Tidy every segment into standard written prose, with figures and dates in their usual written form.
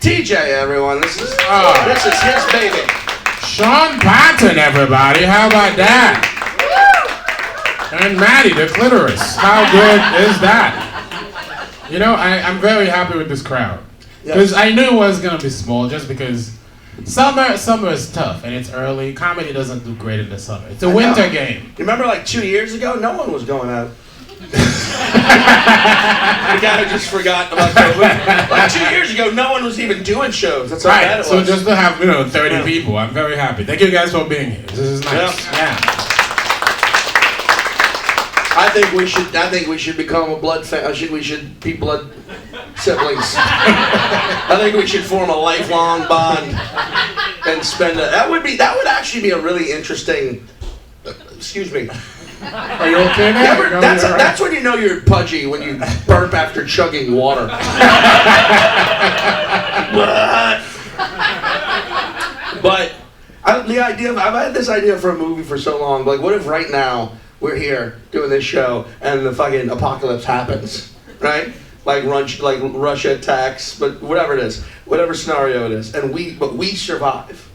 TJ, everyone. This is his baby. Sean Patton, everybody. How about that? And Maddie, the clitoris. How good is that? You know, I'm very happy with this crowd. Because I knew it was going to be small just because summer is tough and it's early. Comedy doesn't do great in the summer. It's a winter game. You remember like 2 years ago? No one was going out. The guy who just forgot about COVID. Like 2 years ago, no one was even doing shows. That's how bad it was. So just to have 30 people, I'm very happy. Thank you guys for being here. This is nice. Yeah. I think we should become a blood we should be blood siblings. I think we should form a lifelong bond and spend that would actually be a really interesting. Excuse me. Are you okay now? That's when you know you're pudgy, when you burp after chugging water. But I've had this idea for a movie for so long. Like, what if right now we're here doing this show and the fucking apocalypse happens, right? Like Russia attacks, but whatever it is, whatever scenario it is, and we survive.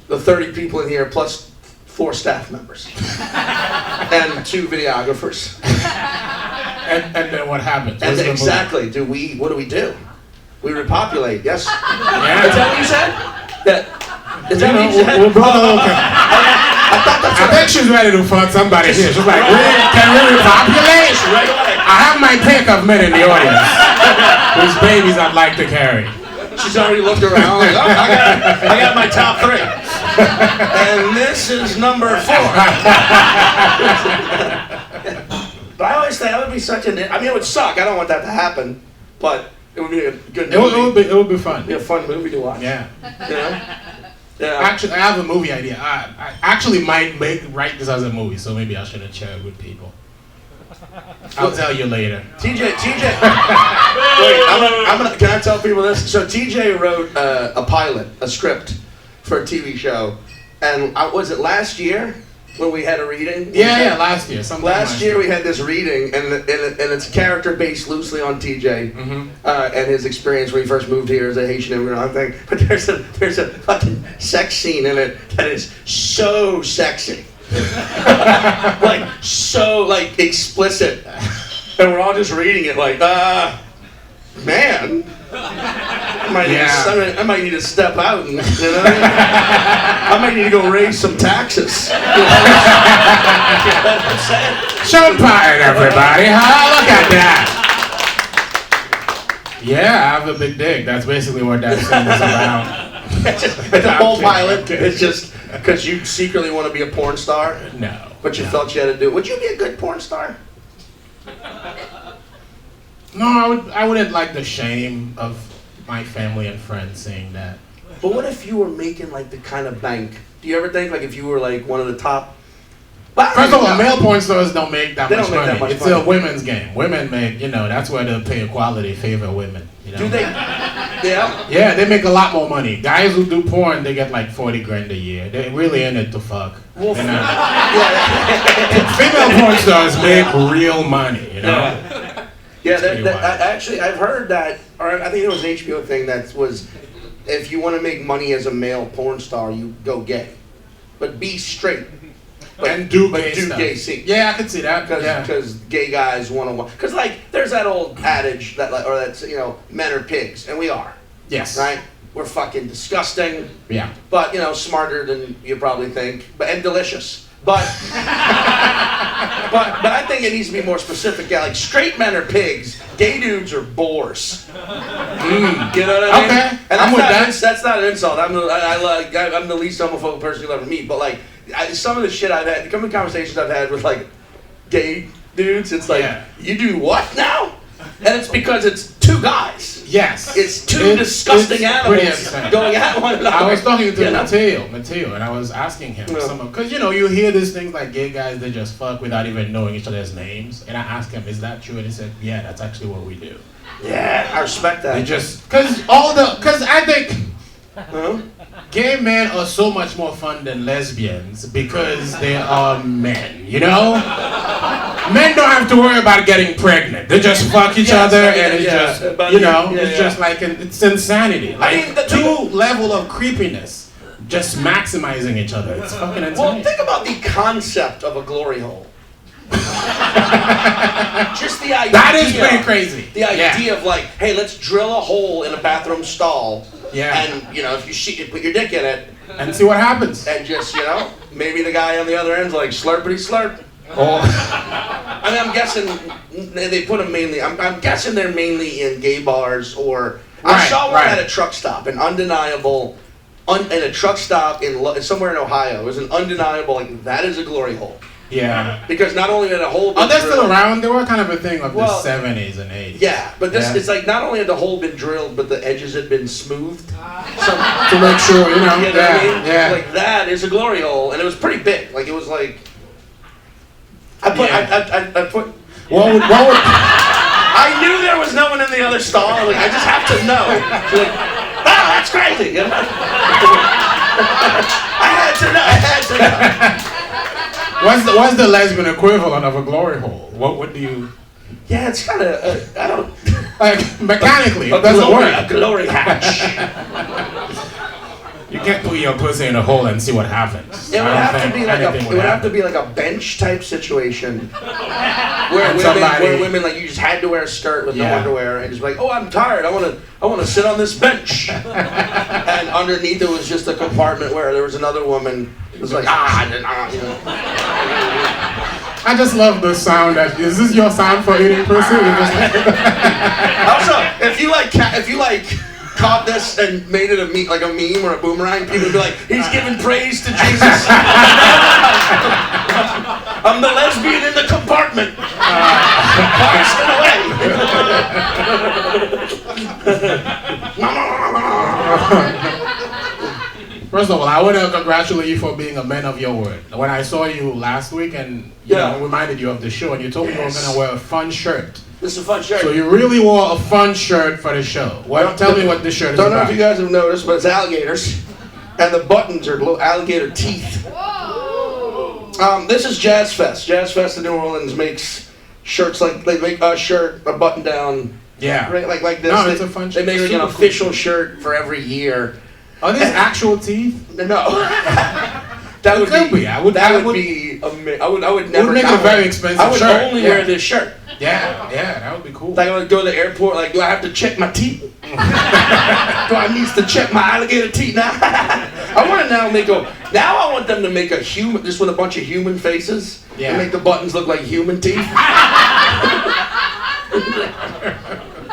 The 30 people in here plus 4 staff members and 2 videographers. And then what happens? And exactly, what do we do? We repopulate, yes? Yeah. Is that what you said? Is that what you said? We'll both I think she's ready to fuck somebody here. She's like, can we repopulate? I have my pick of men in the audience whose babies I'd like to carry. She's already looked around like, I got my top 3. And this is number 4. But I always think that would be such it would suck. I don't want that to happen. But it would be a good movie. It would be fun. It'd be a fun movie to watch. Yeah. You know? Yeah. Actually, I have a movie idea. I actually might write this as a movie, so maybe I shouldn't share it with people. I'll tell you later. TJ. Wait, can I tell people this? So TJ wrote a pilot, a script for a TV show, and was it last year when we had a reading? Yeah, last year. Last year we had this reading, and it's character based loosely on TJ and his experience when he first moved here as a Haitian immigrant thing. But there's a fucking sex scene in it that is so sexy. so explicit, and we're all just reading it like, man, I might need to step out, and I might need to go raise some taxes. You know what I'm saying? Sean Patton, everybody, look at that. Yeah, I have a big dick. That's basically what that scene is about. It's a whole pilot. It's just because you secretly want to be a porn star? No. But you felt you had to do it. Would you be a good porn star? No, I wouldn't like the shame of my family and friends saying that. But what if you were making like the kind of bank? Do you ever think like if you were like one of the top? First of all, male porn stars don't make that much money. It's a women's game. Women make, that's where the pay equality favor women. Do they? Yeah? Yeah, they make a lot more money. Guys who do porn, they get like 40 grand a year. They're really in it to fuck. Well, female porn stars make real money, Actually, I've heard that, or I think it was an HBO thing that was, if you want to make money as a male porn star, you go gay. But be straight. And do gay scenes. Yeah, I can see that. Because gay guys want to. Because there's that old adage that men are pigs, and we are. Yes. Right. We're fucking disgusting. Yeah. But smarter than you probably think, and delicious. But I think it needs to be more specific. Yeah, like straight men are pigs, gay dudes are boars. You know what I mean? Okay. And that's not an insult. I'm the least homophobic person you'll ever meet. But some of the shit I've had, some of the conversations I've had with gay dudes, it's like, you do what now? And it's because it's 2 guys. Yes. It's 2 disgusting animals going at one another. I was talking to Mateo, and I was asking him because you hear these things like gay guys, they just fuck without even knowing each other's names. And I asked him, is that true? And he said, yeah, that's actually what we do. Yeah, I respect that. They just because I think gay men are so much more fun than lesbians because they are men, you know? Men don't have to worry about getting pregnant. They just fuck each other and it's just, it's just like, it's insanity. Like, level of creepiness, just maximizing each other. It's fucking insane. Well, think about the concept of a glory hole. Just the idea. That is pretty crazy. The idea of like, hey, let's drill a hole in a bathroom stall. Yeah. And, if you put your dick in it. And see what happens. And just, maybe the guy on the other end's like, slurpity slurp. Oh. I mean, I'm guessing they put them mainly, I'm guessing they're mainly in gay bars or, I saw one at a truck stop, an undeniable, in a truck stop somewhere in Ohio. It was an undeniable, like, that is a glory hole. Yeah. Because not only had a hole been they're drilled, still around? They were kind of a thing of the 70s and 80s. Yeah, but it's like not only had the hole been drilled, but the edges had been smoothed. To make sure, you know what I mean? Yeah. Like, that is a glory hole, and it was pretty big. Like, it was like... I put... What would... I knew there was no one in the other stall. Like, I just have to know. Like, that's crazy. I had to know. What's the lesbian equivalent of a glory hole? What do you... Yeah, it's kind of, I don't... Like, mechanically, it doesn't work. A glory hatch. You can't put your pussy in a hole and see what happens. It would have to be like a bench type situation where women like you just had to wear a skirt with no underwear and just like, oh, I'm tired. I want to sit on this bench. And underneath it was just a compartment where there was another woman. It was like I just love the sound. Is this your sound for eating pussy? Also, if you caught this and made it a meme or a boomerang, people would be like, he's giving praise to Jesus. I'm the lesbian in the compartment. Bursting away. First of all, I want to congratulate you for being a man of your word. When I saw you last week and reminded you of the show, and you told me you were going to wear a fun shirt. This is a fun shirt. So you really wore a fun shirt for the show. Tell me what this shirt is about. Don't know if you guys have noticed, but it's alligators. And the buttons are little alligator teeth. Whoa. This is Jazz Fest. Jazz Fest in New Orleans makes shirts like, they make a shirt, a button down. Yeah. Right, like this. No, it's a fun shirt. They make an official shirt for every year. Are these actual teeth? No. That would be. I would never. It would make a very expensive shirt. I would only wear this shirt. Yeah, that would be cool. Like, I would go to the airport, like, do I have to check my teeth? Do I need to check my alligator teeth now? I want them to make a human, just with a bunch of human faces, and make the buttons look like human teeth.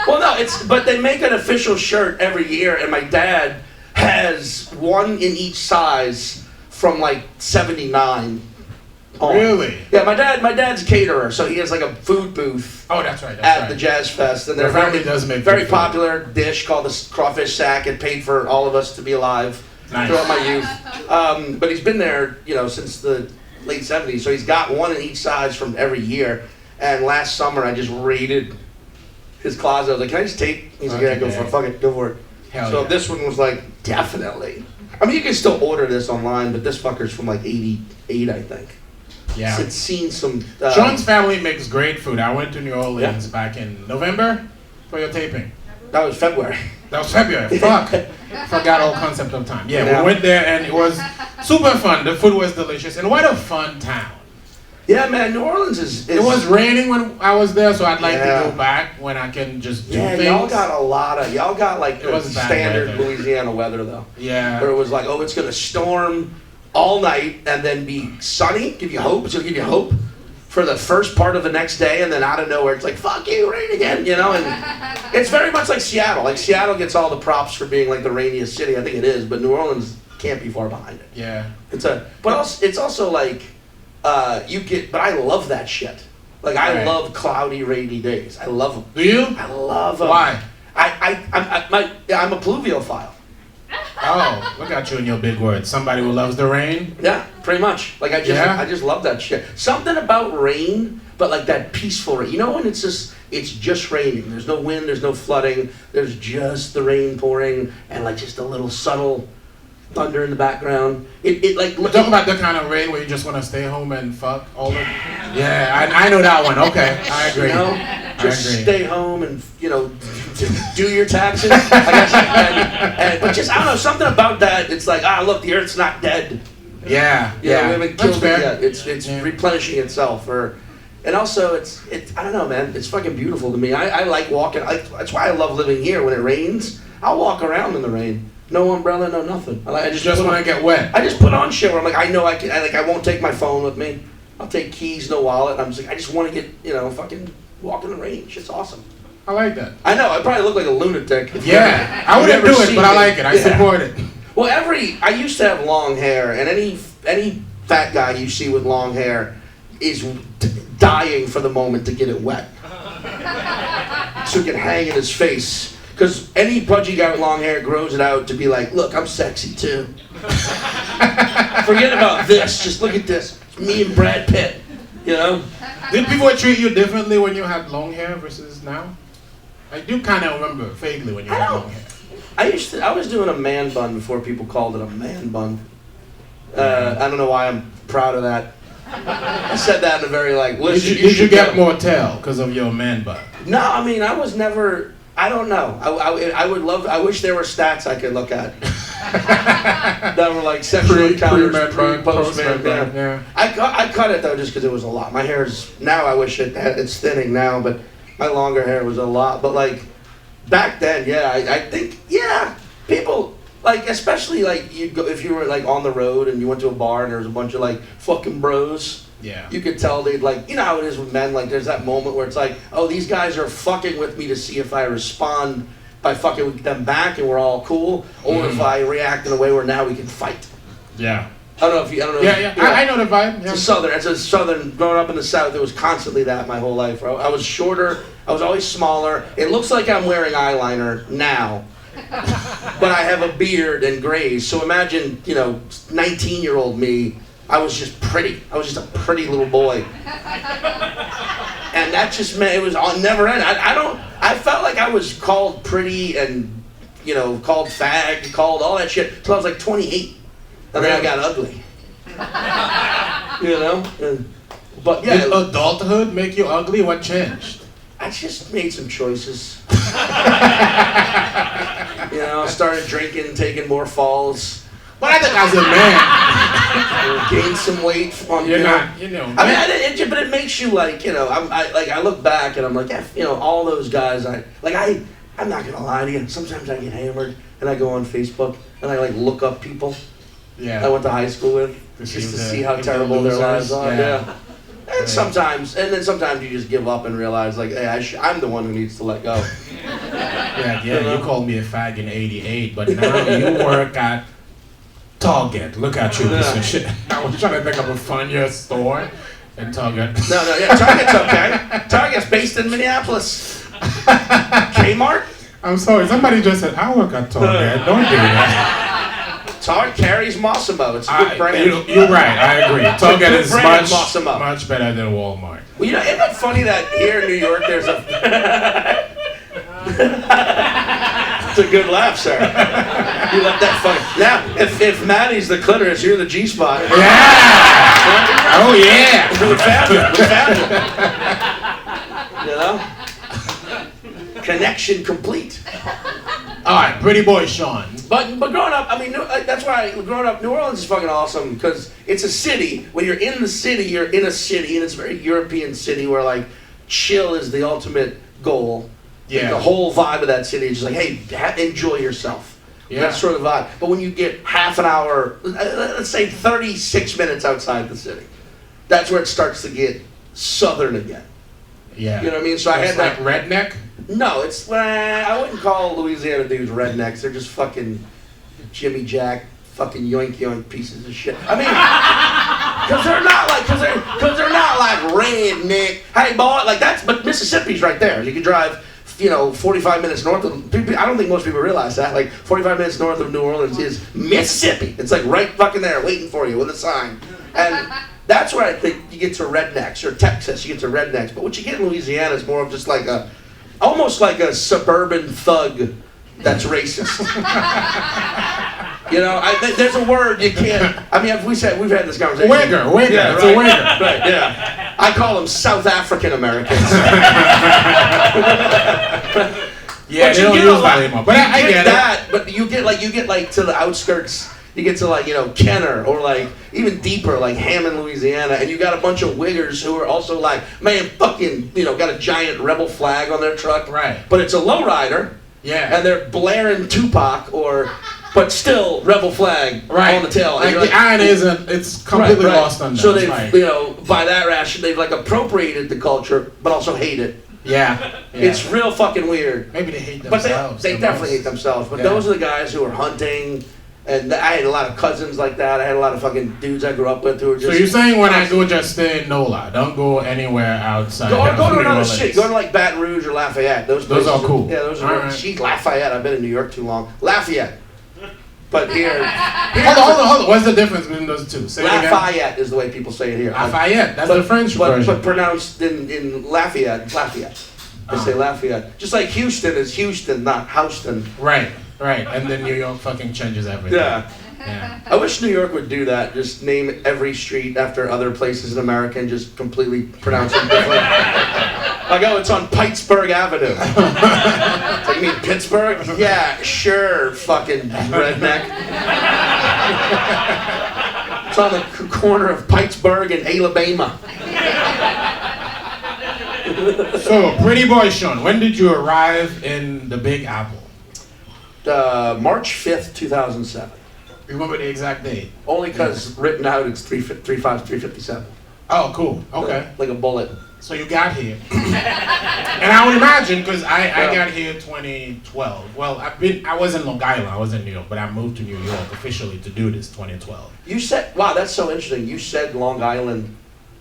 Well, no, but they make an official shirt every year, and my dad has one in each size from like 79. Really? Yeah, my dad's a caterer, so he has like a food booth. Oh, that's right. At the Jazz Fest, and they're very popular dish called the crawfish sack. It paid for all of us to be alive throughout my youth. But he's been there, since the late 70s. So he's got one in each size from every year. And last summer, I just raided his closet. I was like, "Can I just take?" He's like, "Yeah, go for it. Fuck it, go for it." So this one was like, definitely. I mean, you can still order this online, but this fucker's from like 88, I think. Yeah. It's seen some... Sean's family makes great food. I went to New Orleans back in November for your taping. That was February. Fuck. Forgot all concept of time. Yeah, we went there and it was super fun. The food was delicious. And what a fun town. Yeah, man, New Orleans is... It was raining when I was there, so I'd like to go back when I can just do things. Y'all got like the standard Louisiana weather, though. Yeah. Where it was like, oh, it's going to storm all night and then be sunny, give you hope. It's going to give you hope for the first part of the next day, and then out of nowhere, it's like, fuck you, rain again, and it's very much like Seattle. Like, Seattle gets all the props for being like the rainiest city. I think it is, but New Orleans can't be far behind it. Yeah. It's also like... but I love that shit. Like, I love cloudy, rainy days. I love them. Do you? I love them. Why? I'm a pluviophile. Oh, look at you and your big words. Somebody who loves the rain? Yeah, pretty much. Like, I just love that shit. Something about rain, but like that peaceful rain. When it's just raining. There's no wind, there's no flooding. There's just the rain pouring and like just a little subtle thunder in the background. It like We're talking about the kind of rain where you just want to stay home and fuck all the. Yeah, I know that one. Okay, I agree. You know, I just agree. stay home and do your taxes. I guess, but just I don't know, something about that. It's like look, the Earth's not dead. Yeah, You know, we haven't killed it fair. yet. It's replenishing itself, and also it's I don't know, man. It's fucking beautiful to me. I like walking. That's why I love living here. When it rains, I'll walk around in the rain. No umbrella, no nothing. I Just when I get wet. I just put on shit where I'm like, I know I can. I won't take my phone with me. I'll take keys, no wallet. I'm just like, I just want to get fucking walk in the rain. Shit's awesome. I like that. I know. I probably look like a lunatic. Yeah, I wouldn't do it, but I like it. I support it. Well, I used to have long hair, and any fat guy you see with long hair is dying for the moment to get it wet, so it can hang in his face. Because any pudgy guy with long hair grows it out to be like, look, I'm sexy too. Forget about this. Just look at this. It's me and Brad Pitt. You know? Did people treat you differently when you had long hair versus now? I do kind of remember vaguely when you had long hair. I was doing a man bun before people called it a man bun. I don't know why I'm proud of that. I said that in a very listen. Did you get more tail because of your man bun? No, I mean I was never. I don't know. I would love. I wish there were stats I could look at that were like sexual encounters, post man bun. Yeah. I cut it though just because it was a lot. My hair's now. I wish it's thinning now, but my longer hair was a lot. But back then, yeah, I think people especially you'd go if you were on the road and you went to a bar and there was a bunch of fucking bros. Yeah. You could tell they'd you know how it is with men, there's that moment where it's oh, these guys are fucking with me to see if I respond by fucking with them back and we're all cool, or if I react in a way where now we can fight. Yeah. I don't know. Yeah. I know the vibe. Yeah. As a southern, growing up in the South, it was constantly that my whole life. I was shorter, I was always smaller. It looks like I'm wearing eyeliner now, but I have a beard and grays. So imagine, 19-year-old me. I was just pretty. I was just a pretty little boy. And that just meant it was on never end. I felt like I was called pretty and, called fag, called all that shit till I was 28. And then I got ugly. But yeah. Did adulthood make you ugly? What changed? I just made some choices. I started drinking, taking more falls. But I think as a man, gained some weight from you're not, but it makes you I look back and I'm all those guys I'm not gonna lie to you. Sometimes I get hammered and I go on Facebook and I look up people I went to high school with just to see how terrible their lives are. Yeah. And sometimes you just give up and realize hey, I'm the one who needs to let go. You called me a fag in '88, but now you work at Target. Look at you, piece of shit. I was trying to think of a funnier store in Target. No, Target's okay. Target's based in Minneapolis. Kmart? I'm sorry, somebody just said, I work at Target. Don't do that. Target carries Mossimo. It's a good brand. You're right, I agree. Target is much better than Walmart. Well, isn't it funny that here in New York there's a... It's a good laugh, sir. You let that funny. Now, if Maddie's the clitoris, you're the G-spot. Yeah. Oh yeah. We found it. Connection complete. All right, pretty boy Sean. But growing up, that's why growing up, New Orleans is fucking awesome because it's a city. When you're in the city, you're in a city, and it's a very European city where chill is the ultimate goal. Yeah. The whole vibe of that city is just hey, enjoy yourself. Yeah. That's sort of the vibe. But when you get half an hour, let's say 36 minutes outside the city, that's where it starts to get southern again. Yeah. You know what I mean? So I had that redneck? No, it's I wouldn't call Louisiana dudes rednecks. They're just fucking Jimmy Jack, fucking yoink pieces of shit. Because they're not redneck. Hey boy, but Mississippi's right there. You can drive 45 minutes north of. I don't think most people realize that. 45 minutes north of New Orleans is Mississippi. It's right fucking there, waiting for you with a sign. And that's where I think you get to rednecks, or Texas, you get to rednecks. But what you get in Louisiana is more of just almost like a suburban thug that's racist. You know, there's a word you can't. I mean, we've had this conversation. Wigger. Yeah, It's right. a wigger. Right. Yeah. I call them South African Americans. Yeah, they don't use that anymore. But I get that. But you get like to the outskirts. You get to like, Kenner or like even deeper, like Hammond, Louisiana, and you got a bunch of wiggers who are also like, man, fucking, got a giant rebel flag on their truck. Right. But it's a lowrider. Yeah. And they're blaring Tupac but still rebel flag on the tail. Like the iron isn't, it's completely lost on them. So they've, by that ration, they've like appropriated the culture, but also hate it. Yeah. It's real fucking weird. Maybe they hate themselves. But they definitely hate themselves. But those are the guys who are hunting. And I had a lot of cousins like that. I had a lot of fucking dudes I grew up with who were just... So you're saying when I go, just stay in NOLA. Don't go anywhere outside. Go to another city. Go to like Baton Rouge or Lafayette. Those are cool. Yeah, those are... Right. Lafayette. I've been in New York too long. Lafayette. But here... Hold on. What's the difference between those two? Say Lafayette is the way people say it here. Lafayette. That's the French version. But pronounced in Lafayette. Lafayette. They say Lafayette. Just like Houston is Houston, not Houston. Right. And then New York fucking changes everything. Yeah. I wish New York would do that. Just name every street after other places in America and just completely pronounce them different. Like, it's on Pittsburgh Avenue. It's like, you mean Pittsburgh? Yeah, sure, fucking redneck. It's on the corner of Pittsburgh and Alabama. So, Pretty Boy Sean, when did you arrive in the Big Apple? March 5th, 2007. Remember the exact date? Only because written out it's 357. Oh, cool. Okay. Like a bullet. So you got here. And I would imagine, because I got here 2012. Well, I was in Long Island, I was in New York, but I moved to New York officially to do this 2012. You said, wow, that's so interesting. You said Long Island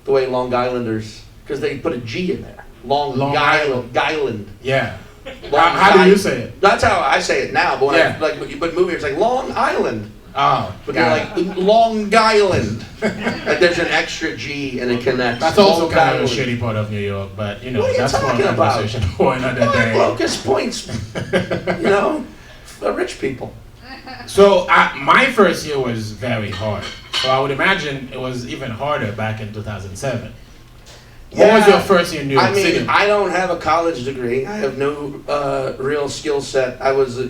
the way Long Islanders, because they put a G in there. Long Island. Yeah. How do you say it? That's how I say it now, but when movie it's like Long Island. Oh, but they're like Long Island. Like there's an extra G and it connects. That's also kind of a shitty part of New York, but that's for a conversation for another day. Locust Points, rich people. So my first year was very hard. So I would imagine it was even harder back in 2007. What was your first year in New York City? I don't have a college degree. I have no real skill set. I was a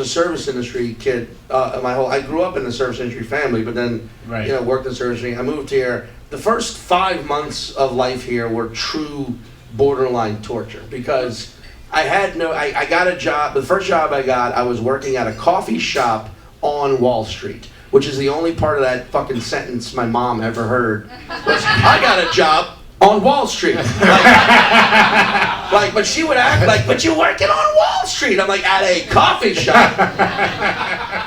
service industry kid. I grew up in the service industry family, but then worked in the service industry. I moved here. The first 5 months of life here were true borderline torture because I got a job. The first job I got, I was working at a coffee shop on Wall Street, which is the only part of that fucking sentence my mom ever heard. Was, I got a job on Wall Street. But she would act like, but you're working on Wall Street. I'm like, at a coffee shop.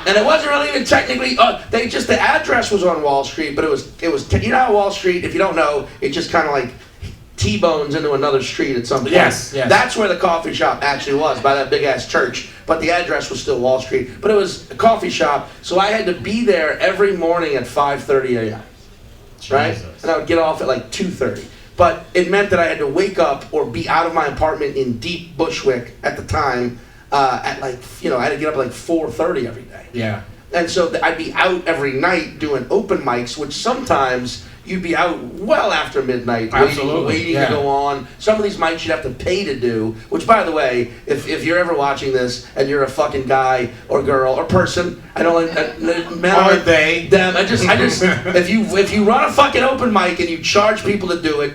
And it wasn't really even technically, the address was on Wall Street, but it was, you know how Wall Street, if you don't know, it just kind of like T-bones into another street at some point. Yes. That's where the coffee shop actually was, by that big-ass church. But the address was still Wall Street. But it was a coffee shop, so I had to be there every morning at 5:30 a.m. Right? And I would get off at like 2:30. But it meant that I had to wake up or be out of my apartment in deep Bushwick at the time at like, I had to get up at like 4:30 every day. Yeah. And so I'd be out every night doing open mics, which sometimes you'd be out well after midnight, waiting to go on. Some of these mics you'd have to pay to do, which, by the way, if you're ever watching this and you're a fucking guy or girl or person, I don't like men or they, them. I just if you run a fucking open mic and you charge people to do it,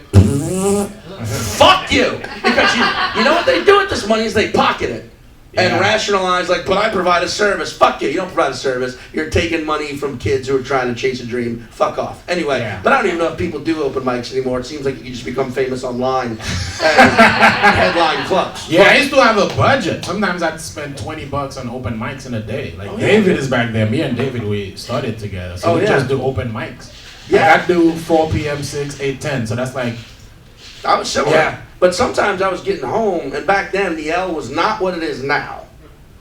fuck you, because you know what they do with this money is they pocket it. And rationalize like, but I provide a service. Fuck you, you don't provide a service. You're taking money from kids who are trying to chase a dream. Fuck off. Anyway, but I don't even know if people do open mics anymore. It seems like you can just become famous online and headline clubs. Yeah, I used to have a budget. Sometimes I'd spend $20 on open mics in a day. Like David is back there. Me and David, we started together. So we just do open mics. Yeah. Like I do 4 p.m., 6, 8, 10. So that's like... I was similar. Yeah. But sometimes I was getting home, and back then the L was not what it is now.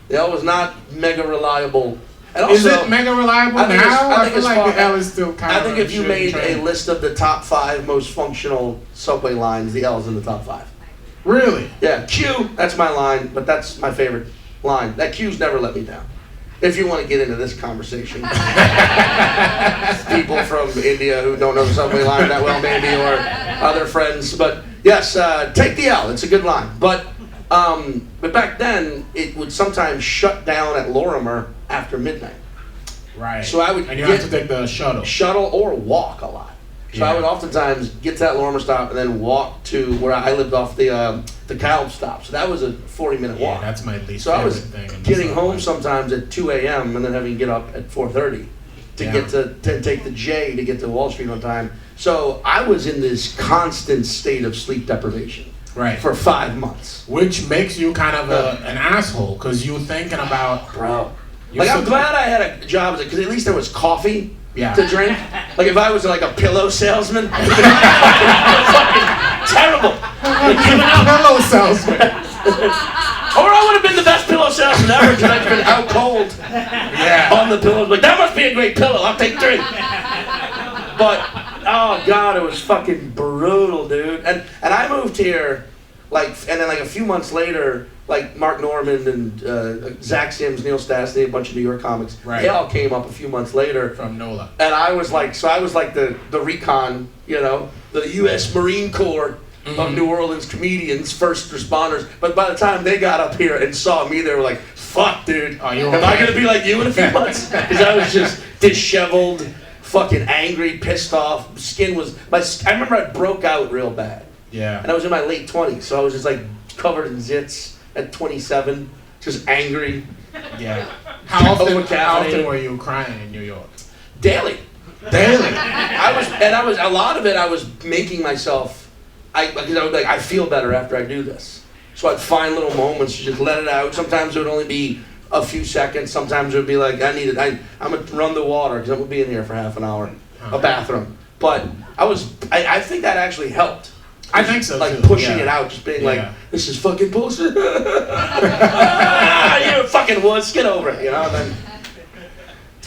The L was not mega reliable. And also, is it mega reliable now? I feel like the L is still kind of. I think if you made a list of the top 5 most functional subway lines, the L is in the top 5. Really? Yeah. Q, that's my line, but that's my favorite line. That Q's never let me down. if you want to get into this conversation. People from India who don't know the subway line that well, maybe, or other friends. But yes, take the L. It's a good line. But back then, it would sometimes shut down at Lorimer after midnight. Right. So I would and you have to take the shuttle. Shuttle or walk a lot. So I would oftentimes get to that Lorimer stop and then walk to where I lived off the Caleb stop. So that was a 40-minute walk. Yeah, that's my least so I favorite was thing. getting home sometimes at 2 a.m. and then having to get up at 4:30 to get to take the J to get to Wall Street on time. So I was in this constant state of sleep deprivation for 5 months. Which makes you kind of an asshole because you're thinking about... Bro. Like, I'm glad I had a job because at least there was coffee to drink. Like, if I was like a pillow salesman, fucking terrible. Pillow salesman. Or I would have been the best pillow salesman ever because I've been out cold on the pillows. Like, that must be a great pillow. I'll take 3. But, oh, God, it was fucking brutal, dude. And I moved here, and then like a few months later, like Mark Norman and Zach Sims, Neil Stastny, a bunch of New York comics, they all came up a few months later. From NOLA. And I was like the recon, the U.S. Marine Corps of New Orleans comedians, first responders. But by the time they got up here and saw me, they were like, fuck, dude, am I going to be like you in a few months? Because I was just disheveled, fucking angry, pissed off. I remember I broke out real bad. Yeah. And I was in my late 20s, so I was just like covered in zits at 27, just angry. Yeah. How often were you crying in New York? Daily. I was a lot of it I was making myself, because I was like, I feel better after I do this. So I'd find little moments to just let it out. Sometimes it would only be a few seconds. Sometimes it would be like, I'm going to run the water because I'm going to be in here for half an hour, a bathroom. But I think that actually helped. I think so, like too. pushing it out, just being like, this is fucking bullshit. You fucking wuss, get over it, And then,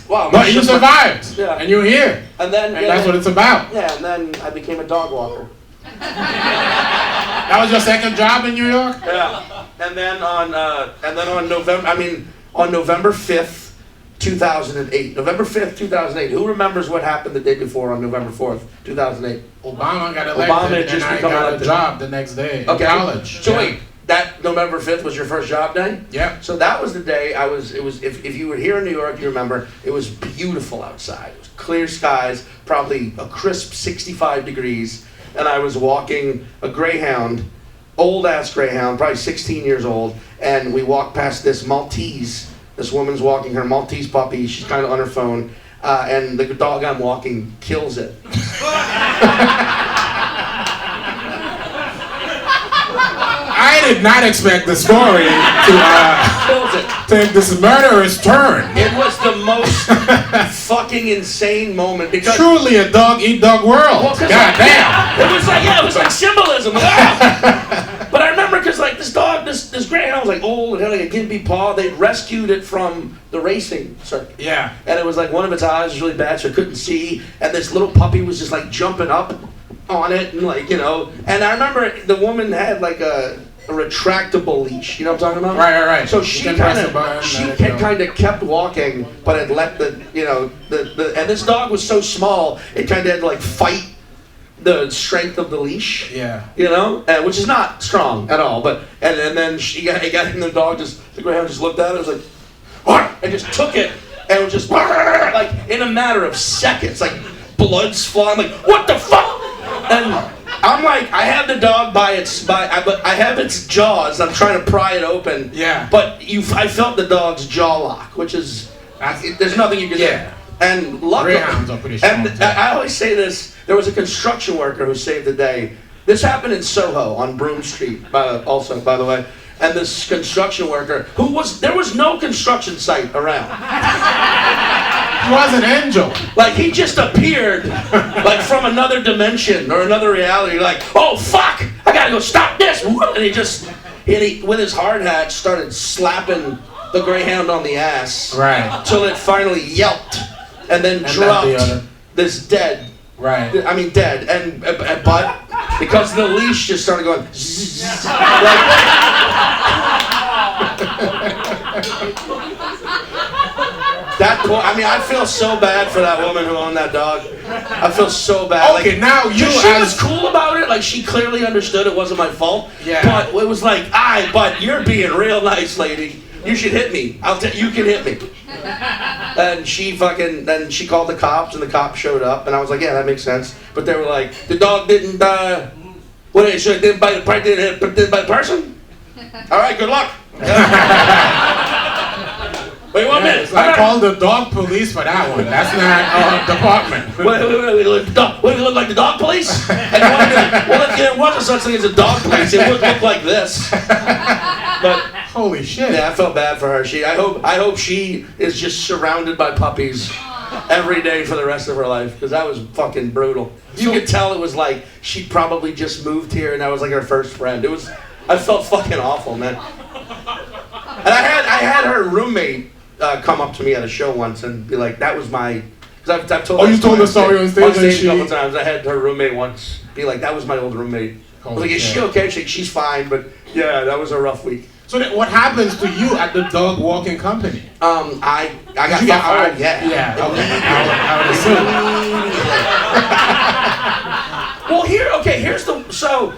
wow. But you survived, and you're here, and that's what it's about. Yeah, and then I became a dog walker. That was your second job in New York? Yeah, and then on November 5th, 2008. November 5th, 2008. Who remembers what happened the day before on November 4th, 2008? Obama got elected, and I got a job the next day in college. So wait, that November 5th was your first job day? Yeah. So that was the day if you were here in New York, you remember, it was beautiful outside. It was clear skies, probably a crisp 65 degrees, and I was walking a Greyhound, old-ass Greyhound, probably 16 years old, and we walked past this Maltese. This woman's walking her Maltese puppy. She's kind of on her phone, and the dog I'm walking kills it. I did not expect the story to take this murderous turn. It was the most fucking insane moment because truly a dog-eat-dog world. Well, God damn. It was like symbolism. But I remember because like this dog, this Greyhound was like old and had like a gimpy paw. They'd rescued it from the racing circuit. Yeah. And it was like one of its eyes was really bad, so it couldn't see. And this little puppy was just like jumping up on it and like, And I remember the woman had like a retractable leash. You know what I'm talking about? Right. So she kind of kept walking, but had let and this dog was so small, it kind of had to like fight the strength of the leash. Yeah. Which is not strong at all. But and then it got in, the Greyhound just looked at it, was like, what? And just took it, and it was just like in a matter of seconds, like blood's flying, like what the fuck? And I'm like, I have the dog I have its jaws. I'm trying to pry it open. Yeah. But I felt the dog's jaw lock, which is there's nothing you can do. And luckily, Greyhounds are pretty strong. And I always say this. There was a construction worker who saved the day. This happened in Soho on Broome Street, also, by the way. And this construction worker, there was no construction site around. He was an angel. Like, he just appeared, like, from another dimension or another reality. Like, oh, fuck, I gotta go stop this. And he with his hard hat, started slapping the Greyhound on the ass. Right. Till it finally yelped and then dropped this dead. Right. I mean, dead. But because the leash just started going zzz, like, That poor, I mean, I feel so bad for that woman who owned that dog. I feel so bad. Okay, now you she was cool about it. Like, she clearly understood it wasn't my fault. Yeah. But it was like, but you're being real nice, lady. You should hit me. You can hit me. And then she called the cops, and the cops showed up, and I was like, yeah, that makes sense. But they were like, the dog didn't, didn't bite the person? All right, good luck. Wait 1 minute. I called the dog police for that one. That's not our department. Wait, what, we look like the dog police? And well, if there wasn't such thing as a dog police, it would look like this. But holy shit. Yeah, I felt bad for her. I hope she is just surrounded by puppies every day for the rest of her life, because that was fucking brutal. You could tell it was like she probably just moved here and that was like her first friend. I felt fucking awful, man. And I had her roommate come up to me at a show once and be like, that was my... Because I've told you told the story on stage? On stage a couple times. I had her roommate once be like, that was my old roommate. I was like, is she okay? She's fine, but yeah, that was a rough week. So what happens to you at the dog walking company? I got fired. Yeah. Yeah. I would assume. Well, here's the... So,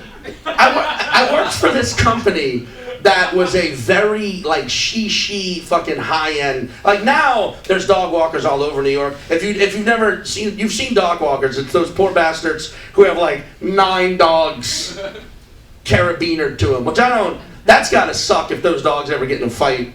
I worked for this company that was a very, like, she fucking high-end... Like, now, there's dog walkers all over New York. If you've never seen... You've seen dog walkers. It's those poor bastards who have, like, 9 dogs carabinered to them. Which I don't... That's gotta suck if those dogs ever get in a fight.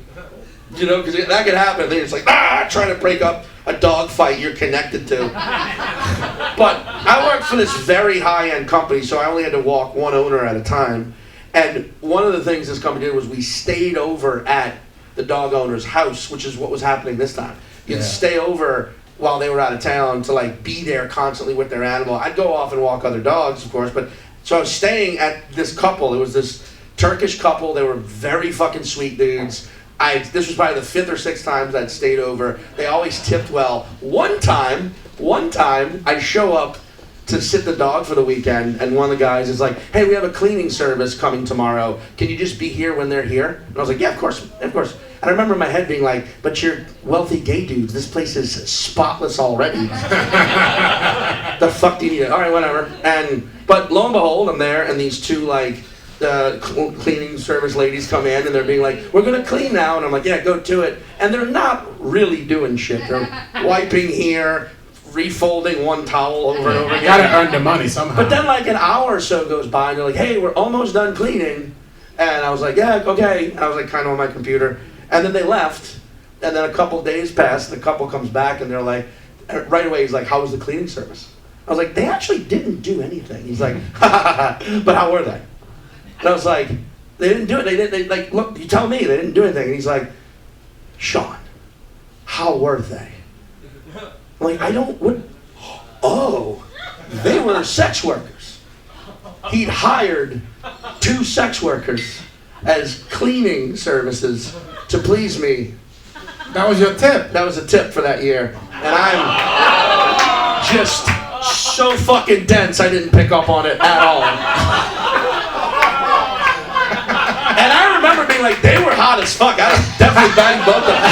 You know, because that could happen. Then it's like, trying to break up a dog fight you're connected to. But I worked for this very high-end company, so I only had to walk one owner at a time. And one of the things this company did was we stayed over at the dog owner's house, which is what was happening this time. You'd stay over while they were out of town to, like, be there constantly with their animal. I'd go off and walk other dogs, of course, but so I was staying at this couple. It was this Turkish couple. They were very fucking sweet dudes. This was probably the 5th or 6th times I'd stayed over. They always tipped well. One time, I show up to sit the dog for the weekend, and one of the guys is like, hey, we have a cleaning service coming tomorrow. Can you just be here when they're here? And I was like, yeah, of course. And I remember in my head being like, but you're wealthy gay dudes. This place is spotless already. The fuck do you need it? All right, whatever. But lo and behold, I'm there, and these two, like, cleaning service ladies come in and they're being like, we're gonna clean now, and I'm like, yeah, go to it. And they're not really doing shit. They're wiping here, refolding one towel over and over again. You gotta earn the money somehow. But then like an hour or so goes by and they're like, hey, we're almost done cleaning. And I was like, yeah, okay. And I was like kind of on my computer. And then they left. And then a couple days passed, the couple comes back and they're like, right away he's like, how was the cleaning service? I was like, they actually didn't do anything. He's like, but how were they? And I was like, they didn't do it. They like, look, you tell me they didn't do anything. And he's like, Sean, how were they? I'm like, they were sex workers. He'd hired 2 sex workers as cleaning services to please me. That was your tip? That was a tip for that year. And I'm just so fucking dense I didn't pick up on it at all. And I remember being like, they were hot as fuck. I was definitely banged both of them.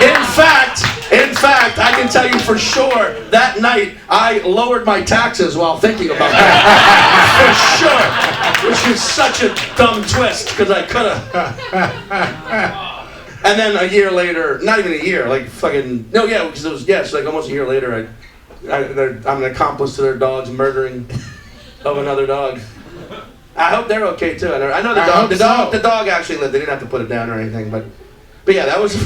In fact, I can tell you for sure, that night, I lowered my taxes while thinking about that. For sure. Which is such a dumb twist, because I could have. And then a year later, not even a year, like fucking, no, yeah, because it was, yes, like almost a year later, I'm an accomplice to their dog's murdering of another dog. I hope they're okay too. I know the dog actually lived. They didn't have to put it down or anything, but yeah, that's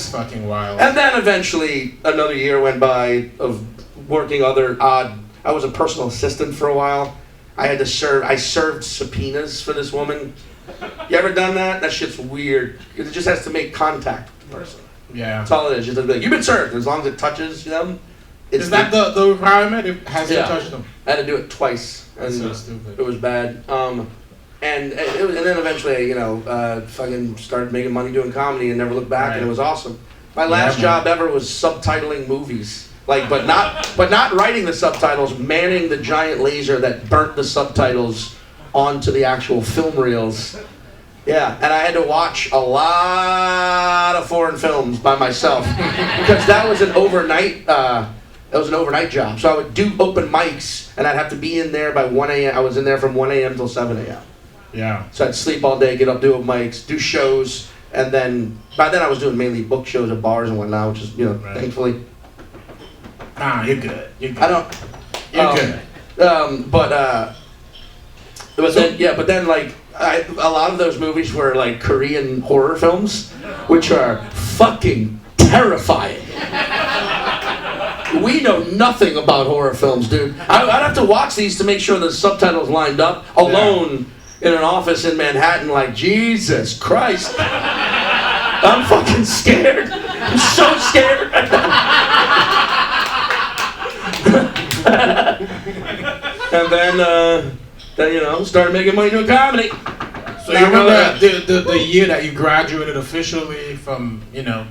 fucking wild. And then eventually another year went by of working other odd. I was a personal assistant for a while. I served subpoenas for this woman. You ever done that? That shit's weird. It just has to make contact with the person. Yeah. That's all it is. Just like, you've been served. As long as it touches them. Is that the requirement? It has to touch them. I had to do it twice. That's so stupid. It was bad. And then eventually, fucking started making money doing comedy and never looked back, and it was awesome. My last job ever was subtitling movies, but not writing the subtitles, manning the giant laser that burnt the subtitles onto the actual film reels. Yeah, and I had to watch a lot of foreign foreign films by myself because that was an overnight. That was an overnight job. So I would do open mics, and I'd have to be in there by 1 a.m. I was in there from 1 a.m. till 7 a.m. Yeah. So I'd sleep all day, get up, do open mics, do shows, and then by then I was doing mainly book shows at bars and whatnot, which is, thankfully. Nah, you're good. You're good. I don't. You're good. But then like a lot of those movies were like Korean horror films, which are fucking terrifying. We know nothing about horror films, dude. I'd have to watch these to make sure the subtitles lined up alone in an office in Manhattan, like, Jesus Christ. I'm fucking scared. I'm so scared. And then started making money doing comedy. So you remember the year that you graduated officially from,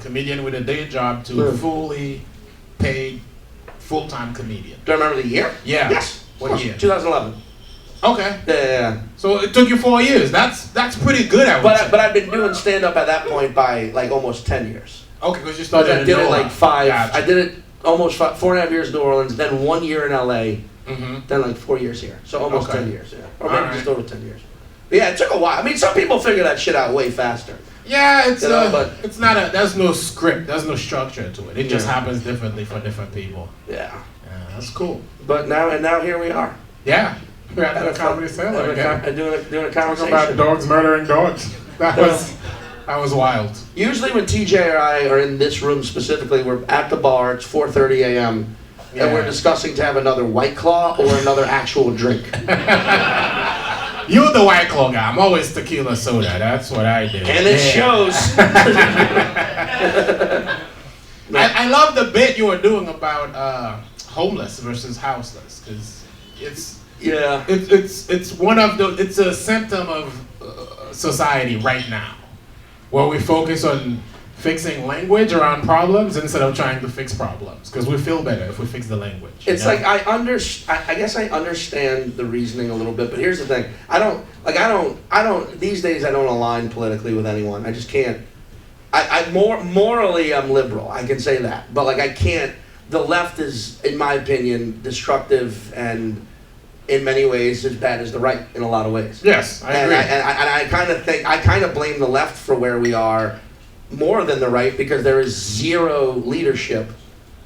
comedian with a day job to fully paid full-time comedian? Do I remember the year? Yeah. Yes. What year? 2011. Okay. Yeah. So it took you 4 years. That's pretty good, I would say. But I've been doing stand-up at that point by like almost 10 years. Okay, because you started I did it like 5. Gotcha. I did it almost 4.5 years in New Orleans, then 1 year in LA, then like 4 years here. So almost 10 years, yeah. Or maybe just over 10 years. But yeah, it took a while. I mean, some people figure that shit out way faster. Yeah, it's not there's no script, there's no structure to it. It just happens differently for different people. Yeah. Yeah, that's cool. But now here we are. Yeah. We're at the Comedy Cellar again. Doing a conversation. Talking about dogs murdering dogs. That was wild. Usually when TJ or I are in this room specifically, we're at the bar, it's 4:30 a.m., and we're discussing to have another White Claw or another actual drink. You're the White Claw guy. I'm always tequila soda. That's what I do. And it shows. I love the bit you were doing about homeless versus houseless, because it's one of the it's a symptom of society right now, where we focus on fixing language around problems instead of trying to fix problems, because we feel better if we fix the language. It's like I guess I understand the reasoning a little bit, but here's the thing: I don't these days I don't align politically with anyone. I just can't. Morally I'm liberal. I can say that, but like I can't. The left is, in my opinion, destructive and in many ways as bad as the right in a lot of ways. Yes, I agree. And I kind of blame the left for where we are more than the right, because there is zero leadership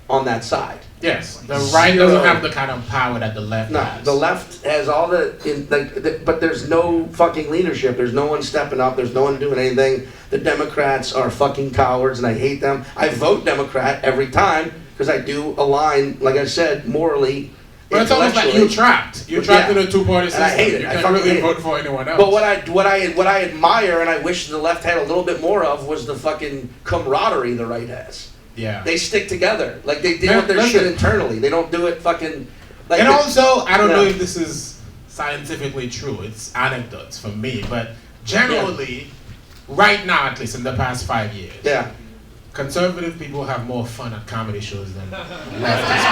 on that side. Yes, the right doesn't have the kind of power that the left has. The left has all but there's no fucking leadership. There's no one stepping up. There's no one doing anything. The Democrats are fucking cowards, and I hate them. I vote Democrat every time because I do align, like I said, morally. But it's almost like you're trapped. You're trapped in a two-party system. And I hate it. You can't really vote for anyone else. But what I admire and I wish the left had a little bit more of was the fucking camaraderie the right has. Yeah. They stick together. Like they deal with their shit internally. They don't do it fucking. Like and also, I don't know if this is scientifically true. It's anecdotes from me, but generally, right now, at least in the past 5 years, conservative people have more fun at comedy shows than leftists.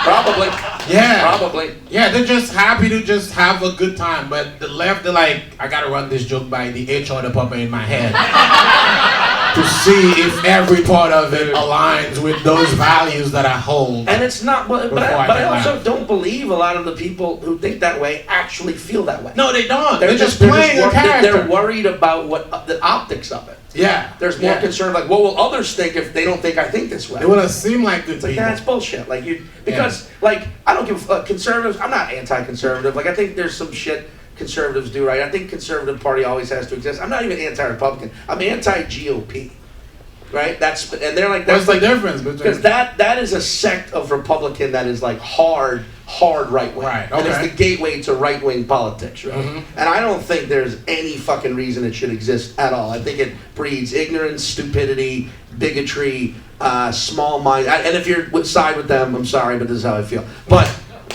Probably. Yeah. Probably. Yeah, they're just happy to just have a good time. But the left, they're like, I gotta run this joke by the HR department in my head to see if every part of it aligns with those values that I hold. And it's not, but I also don't believe a lot of the people who think that way actually feel that way. No, they don't. They're just playing a character. They're worried about the optics of it. Yeah. There's more concern, like, what will others think if they don't think I think this way? They want to seem like good people. Like, that's bullshit. Like, like, I don't give conservatives, I'm not anti-conservative. Like, I think there's some shit conservatives do right. I think conservative party always has to exist. I'm not even anti-Republican. I'm anti-GOP. Right? And they're like, what's the difference between? Because that is a sect of Republican that is like hard right wing. Right. Okay. And it's the gateway to right wing politics, right? Mm-hmm. And I don't think there's any fucking reason it should exist at all. I think it breeds ignorance, stupidity, bigotry, small mind. And if you're side with them, I'm sorry, but this is how I feel. But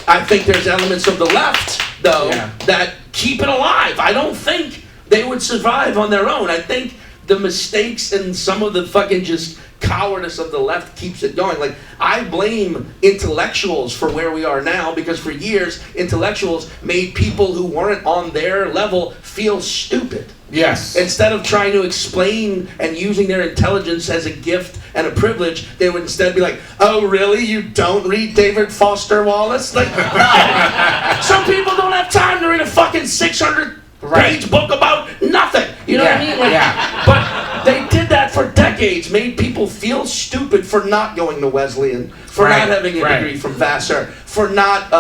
I think there's elements of the left, though, that keep it alive. I don't think they would survive on their own. I think the mistakes and some of the fucking just cowardice of the left keeps it going. Like, I blame intellectuals for where we are now, because for years, intellectuals made people who weren't on their level feel stupid. Yes. Instead of trying to explain and using their intelligence as a gift and a privilege, they would instead be like, oh, really? You don't read David Foster Wallace? Like, no! Some people don't have time to read a fucking 600-page book about nothing. You know what I mean? Like, but they did that for decades, made people feel stupid for not going to Wesleyan, for not having a degree from Vassar, for not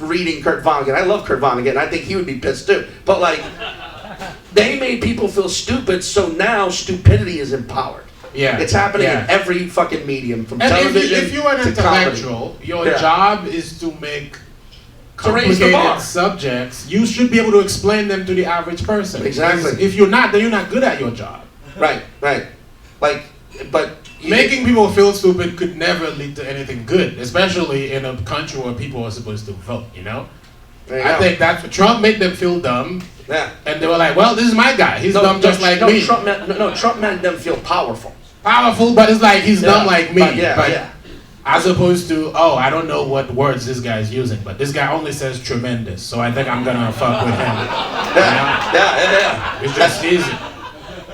reading Kurt Vonnegut. I love Kurt Vonnegut, and I think he would be pissed too. But like, they made people feel stupid, so now stupidity is empowered. Yeah. It's happening in every fucking medium, from and television if you're an to intellectual, comedy. your job is to make To raise the bar. complicated subjects. You should be able to explain them to the average person. Exactly. If you're not, then you're not good at your job. Right. Like, but Making people feel stupid could never lead to anything good, especially in a country where people are supposed to vote, you know? I think that's what Trump made them feel dumb. Yeah. And they were like, well, this is my guy. He's dumb just like me. Trump made them feel powerful. Powerful, but it's like he's dumb like me. But as opposed to, oh, I don't know what words this guy's using, but this guy only says tremendous, so I think I'm gonna fuck with him. Yeah. It's just easy.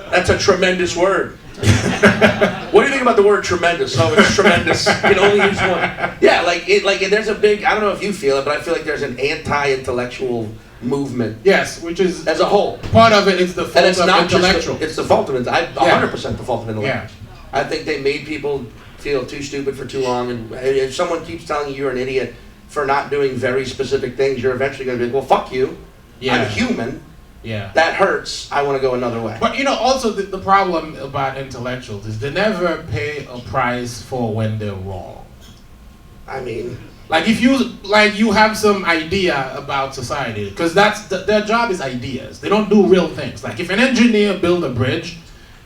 That's a tremendous word. What do you think about the word tremendous? Oh, it's tremendous. You can only use one. Yeah, there's a big, I don't know if you feel it, but I feel like there's an anti-intellectual movement. Yes, which is as a whole. Part of it is the fault of intellectual. It's the fault of it. 100% the fault of intellect. Yeah. I think they made people feel too stupid for too long, and if someone keeps telling you you're an idiot for not doing very specific things, you're eventually going to be like, well, fuck you. Yeah. I'm human. Yeah. That hurts. I want to go another way. But also the problem about intellectuals is they never pay a price for when they're wrong. I mean, like if you have some idea about society, because that's their job is ideas. They don't do real things. Like if an engineer build a bridge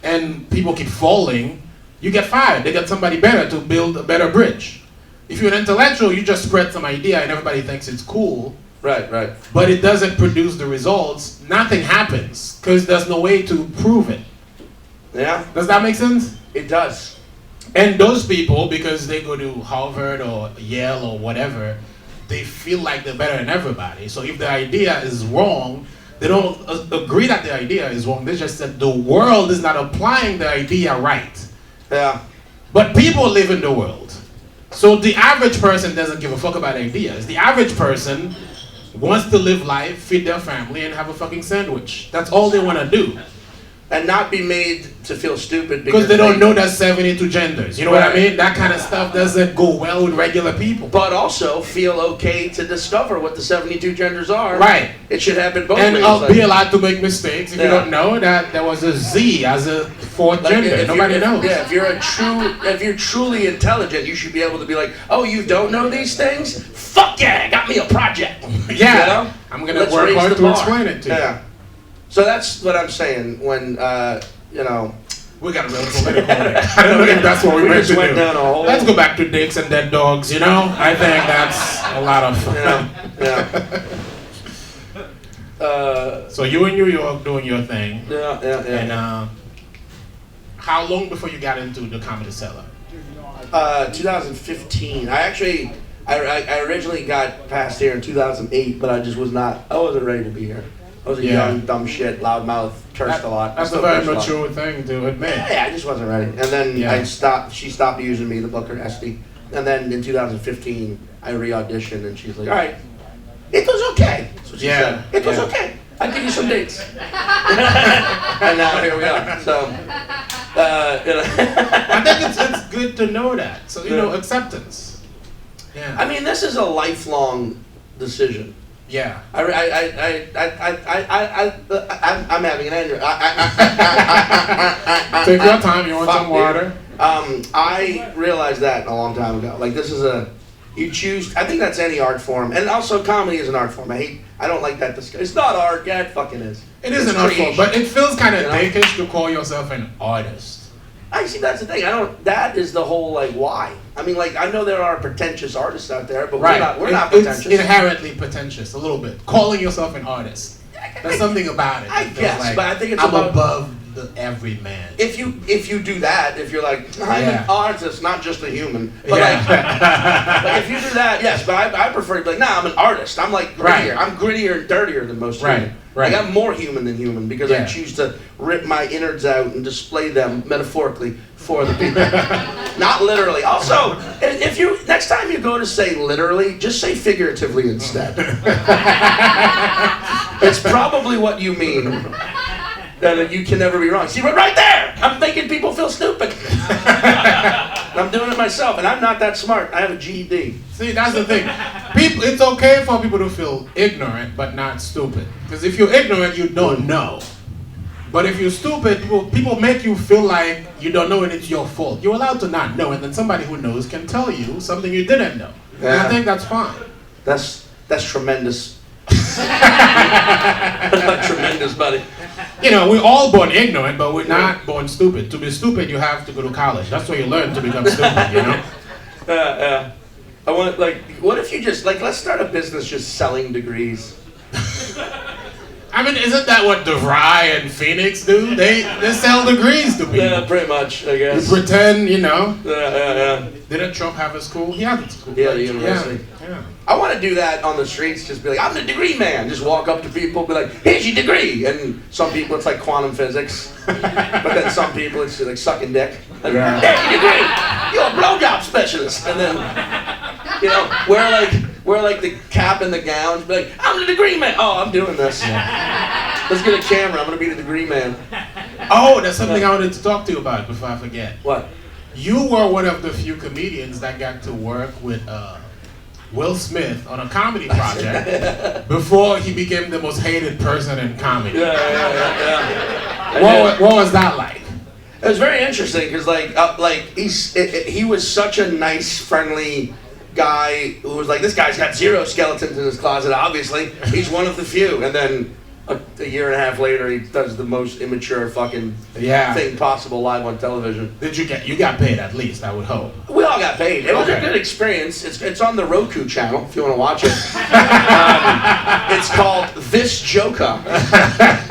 and people keep falling, you get fired. They get somebody better to build a better bridge. If you're an intellectual, you just spread some idea and everybody thinks it's cool. Right. But it doesn't produce the results. Nothing happens because there's no way to prove it. Yeah. Does that make sense? It does. And those people, because they go to Harvard or Yale or whatever, they feel like they're better than everybody. So if the idea is wrong, they don't agree that the idea is wrong. They just said the world is not applying the idea right. Yeah. But people live in the world. So the average person doesn't give a fuck about ideas. The average person wants to live life, feed their family, and have a fucking sandwich. That's all they want to do. And not be made to feel stupid because they don't know there's 72 genders. You know what I mean? That kind of stuff doesn't go well with regular people. But also feel okay to discover what the 72 genders are. Right. It should happen both ways. And be allowed to make mistakes if you don't know that there was a Z as a fourth gender. Nobody knows. Yeah, if you're truly intelligent, you should be able to be like, oh, you don't know these things? Fuck yeah, got me a project. Yeah. You know? I'm going to work hard to explain it to you. Yeah. So that's what I'm saying when, we got a real political thing. I don't think that's what we meant to do. Down a whole... Let's go back to dicks and dead dogs, you know? I think that's a lot of fun. Yeah. So you in New York doing your thing. Yeah. And how long before you got into the Comedy Cellar? 2015. I originally got passed here in 2008, but I wasn't ready to be here. I was a young, dumb shit, loudmouth, cursed a lot. That's a very mature thing to admit. Yeah, I just wasn't ready. And then she stopped using me, the booker, Esty. And then in 2015, I re-auditioned, and she's like, all right, it was okay. That's what she said. It was okay. I'll give you some dates. And now here we are. So, I think it's good to know that. So, acceptance. Yeah. I mean, this is a lifelong decision. Yeah. I'm having an aneurysm. Take your time. You want some water? I realized that a long time ago. Like, this is you choose. I think that's any art form, and also comedy is an art form. I don't like that discussion. It's not art. Yeah, it fucking is. It is an art form, but it feels kind of dickish to call yourself an artist. I see. That's the thing. That is the whole why. I mean, I know there are pretentious artists out there, but we're not pretentious. It's inherently pretentious, a little bit. Calling yourself an artist. There's something about it. I guess, but I think it's I'm above the everyman. If you do that, if you're like, I'm an artist, not just a human. But if you do that, yes, but I prefer to be like, nah, I'm an artist. I'm like grittier. I'm grittier and dirtier than most human. Like, I'm more human than human because I choose to rip my innards out and display them metaphorically for the people. Not literally. Also, if you next time you go to say literally, just say figuratively instead. It's probably what you mean. And you can never be wrong. See, right there, I'm making people feel stupid. I'm doing it myself, and I'm not that smart. I have a GED. See, that's the thing. It's okay for people to feel ignorant, but not stupid. Because if you're ignorant, you don't know. But if you're stupid, people make you feel like you don't know and it's your fault. You're allowed to not know, and then somebody who knows can tell you something you didn't know. Yeah. And I think that's fine. That's tremendous. Tremendous, buddy. You know, we're all born ignorant, but we're not born stupid. To be stupid, you have to go to college. That's where you learn to become stupid, you know? I want, what if you just, let's start a business just selling degrees? I mean, isn't that what DeVry and Phoenix do? They sell degrees to people. Yeah, pretty much, I guess. You pretend, you know. Yeah. Didn't Trump have a school? He has a school. Yeah, the university. Yeah. I want to do that on the streets, just be like, I'm the degree man. Just walk up to people, be like, here's your degree. And some people, it's like quantum physics. But then some people, it's like sucking dick. Like, here's your degree. You're a blowjob specialist. And then, you know, wear like the cap and the gowns, be like, I'm the degree man. Oh, I'm doing this. Let's get a camera. I'm going to be the degree man. Oh, that's something I wanted to talk to you about before I forget. What? You were one of the few comedians that got to work with Will Smith on a comedy project before he became the most hated person in comedy. Yeah. What was that like? It was very interesting because he was such a nice, friendly guy who was like, this guy's got zero skeletons in his closet, obviously. He's one of the few. And then a year and a half later, he does the most immature fucking thing possible live on television. You got paid at least, I would hope. We all got paid. It was a good experience. It's on the Roku channel if you want to watch it. It's called This Joker.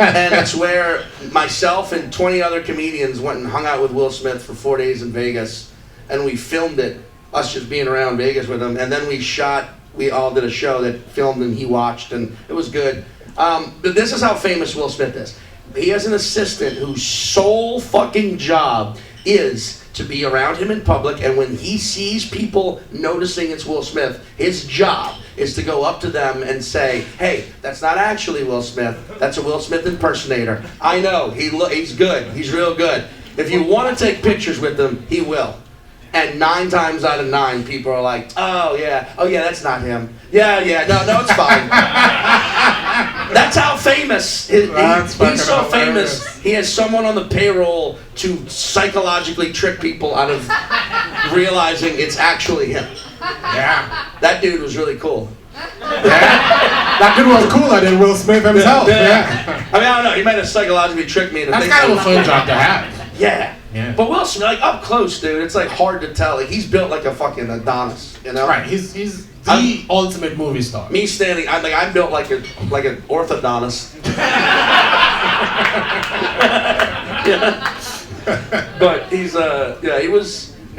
And it's where myself and 20 other comedians went and hung out with Will Smith for 4 days in Vegas. And we filmed it, us just being around Vegas with him. And then we all did a show that filmed and he watched, and it was good. But this is how famous Will Smith is. He has an assistant whose sole fucking job is to be around him in public, and when he sees people noticing it's Will Smith, his job is to go up to them and say, hey, that's not actually Will Smith, that's a Will Smith impersonator. I know, he's good, he's real good. If you want to take pictures with him, he will. And 9 times out of 9, people are like, oh yeah, that's not him. Yeah, no, it's fine. That's how famous. He's so famous, he has someone on the payroll to psychologically trick people out of realizing it's actually him. Yeah. That dude was really cool. Yeah. That dude was cooler than Will Smith himself. Yeah. I mean, I don't know, he might have psychologically tricked me into thinking. That's kind of a fun job to have. Yeah. But Will Smith, up close, dude, it's hard to tell. He's built like a fucking Adonis, you know? Right. He's the ultimate movie star. Me standing, I'm built like an orthodontist. But he's it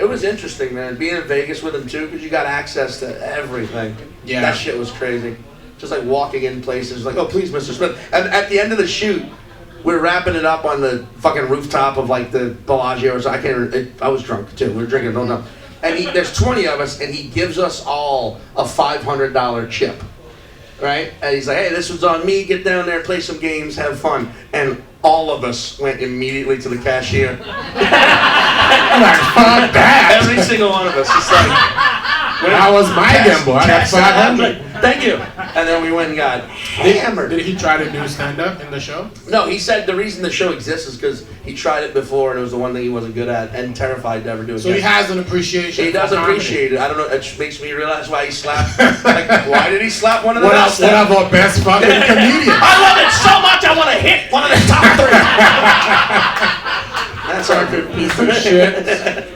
was interesting, man, being in Vegas with him too, because you got access to everything. Yeah. That shit was crazy. Just like walking in places, like, oh please, Mr. Smith. And at the end of the shoot, we're wrapping it up on the fucking rooftop of the Bellagio or so. I was drunk too. We were drinking, don't know. And there's 20 of us, and he gives us all a $500 chip, right? And he's like, hey, this one's on me. Get down there, play some games, have fun. And all of us went immediately to the cashier. Fuck that. Every single one of us. Just like, that was my gamble. I got 500. Thank you. And then we went and got hammered. Did he try to do stand-up in the show? No, he said the reason the show exists is because he tried it before and it was the one thing he wasn't good at and terrified to ever do it. So he has an appreciation. He does appreciate it. I don't know. It makes me realize why he slapped. Why did he slap one of the best? One of our best fucking comedians. I love it so much. I want to hit one of the top 3. That's our good piece of shit.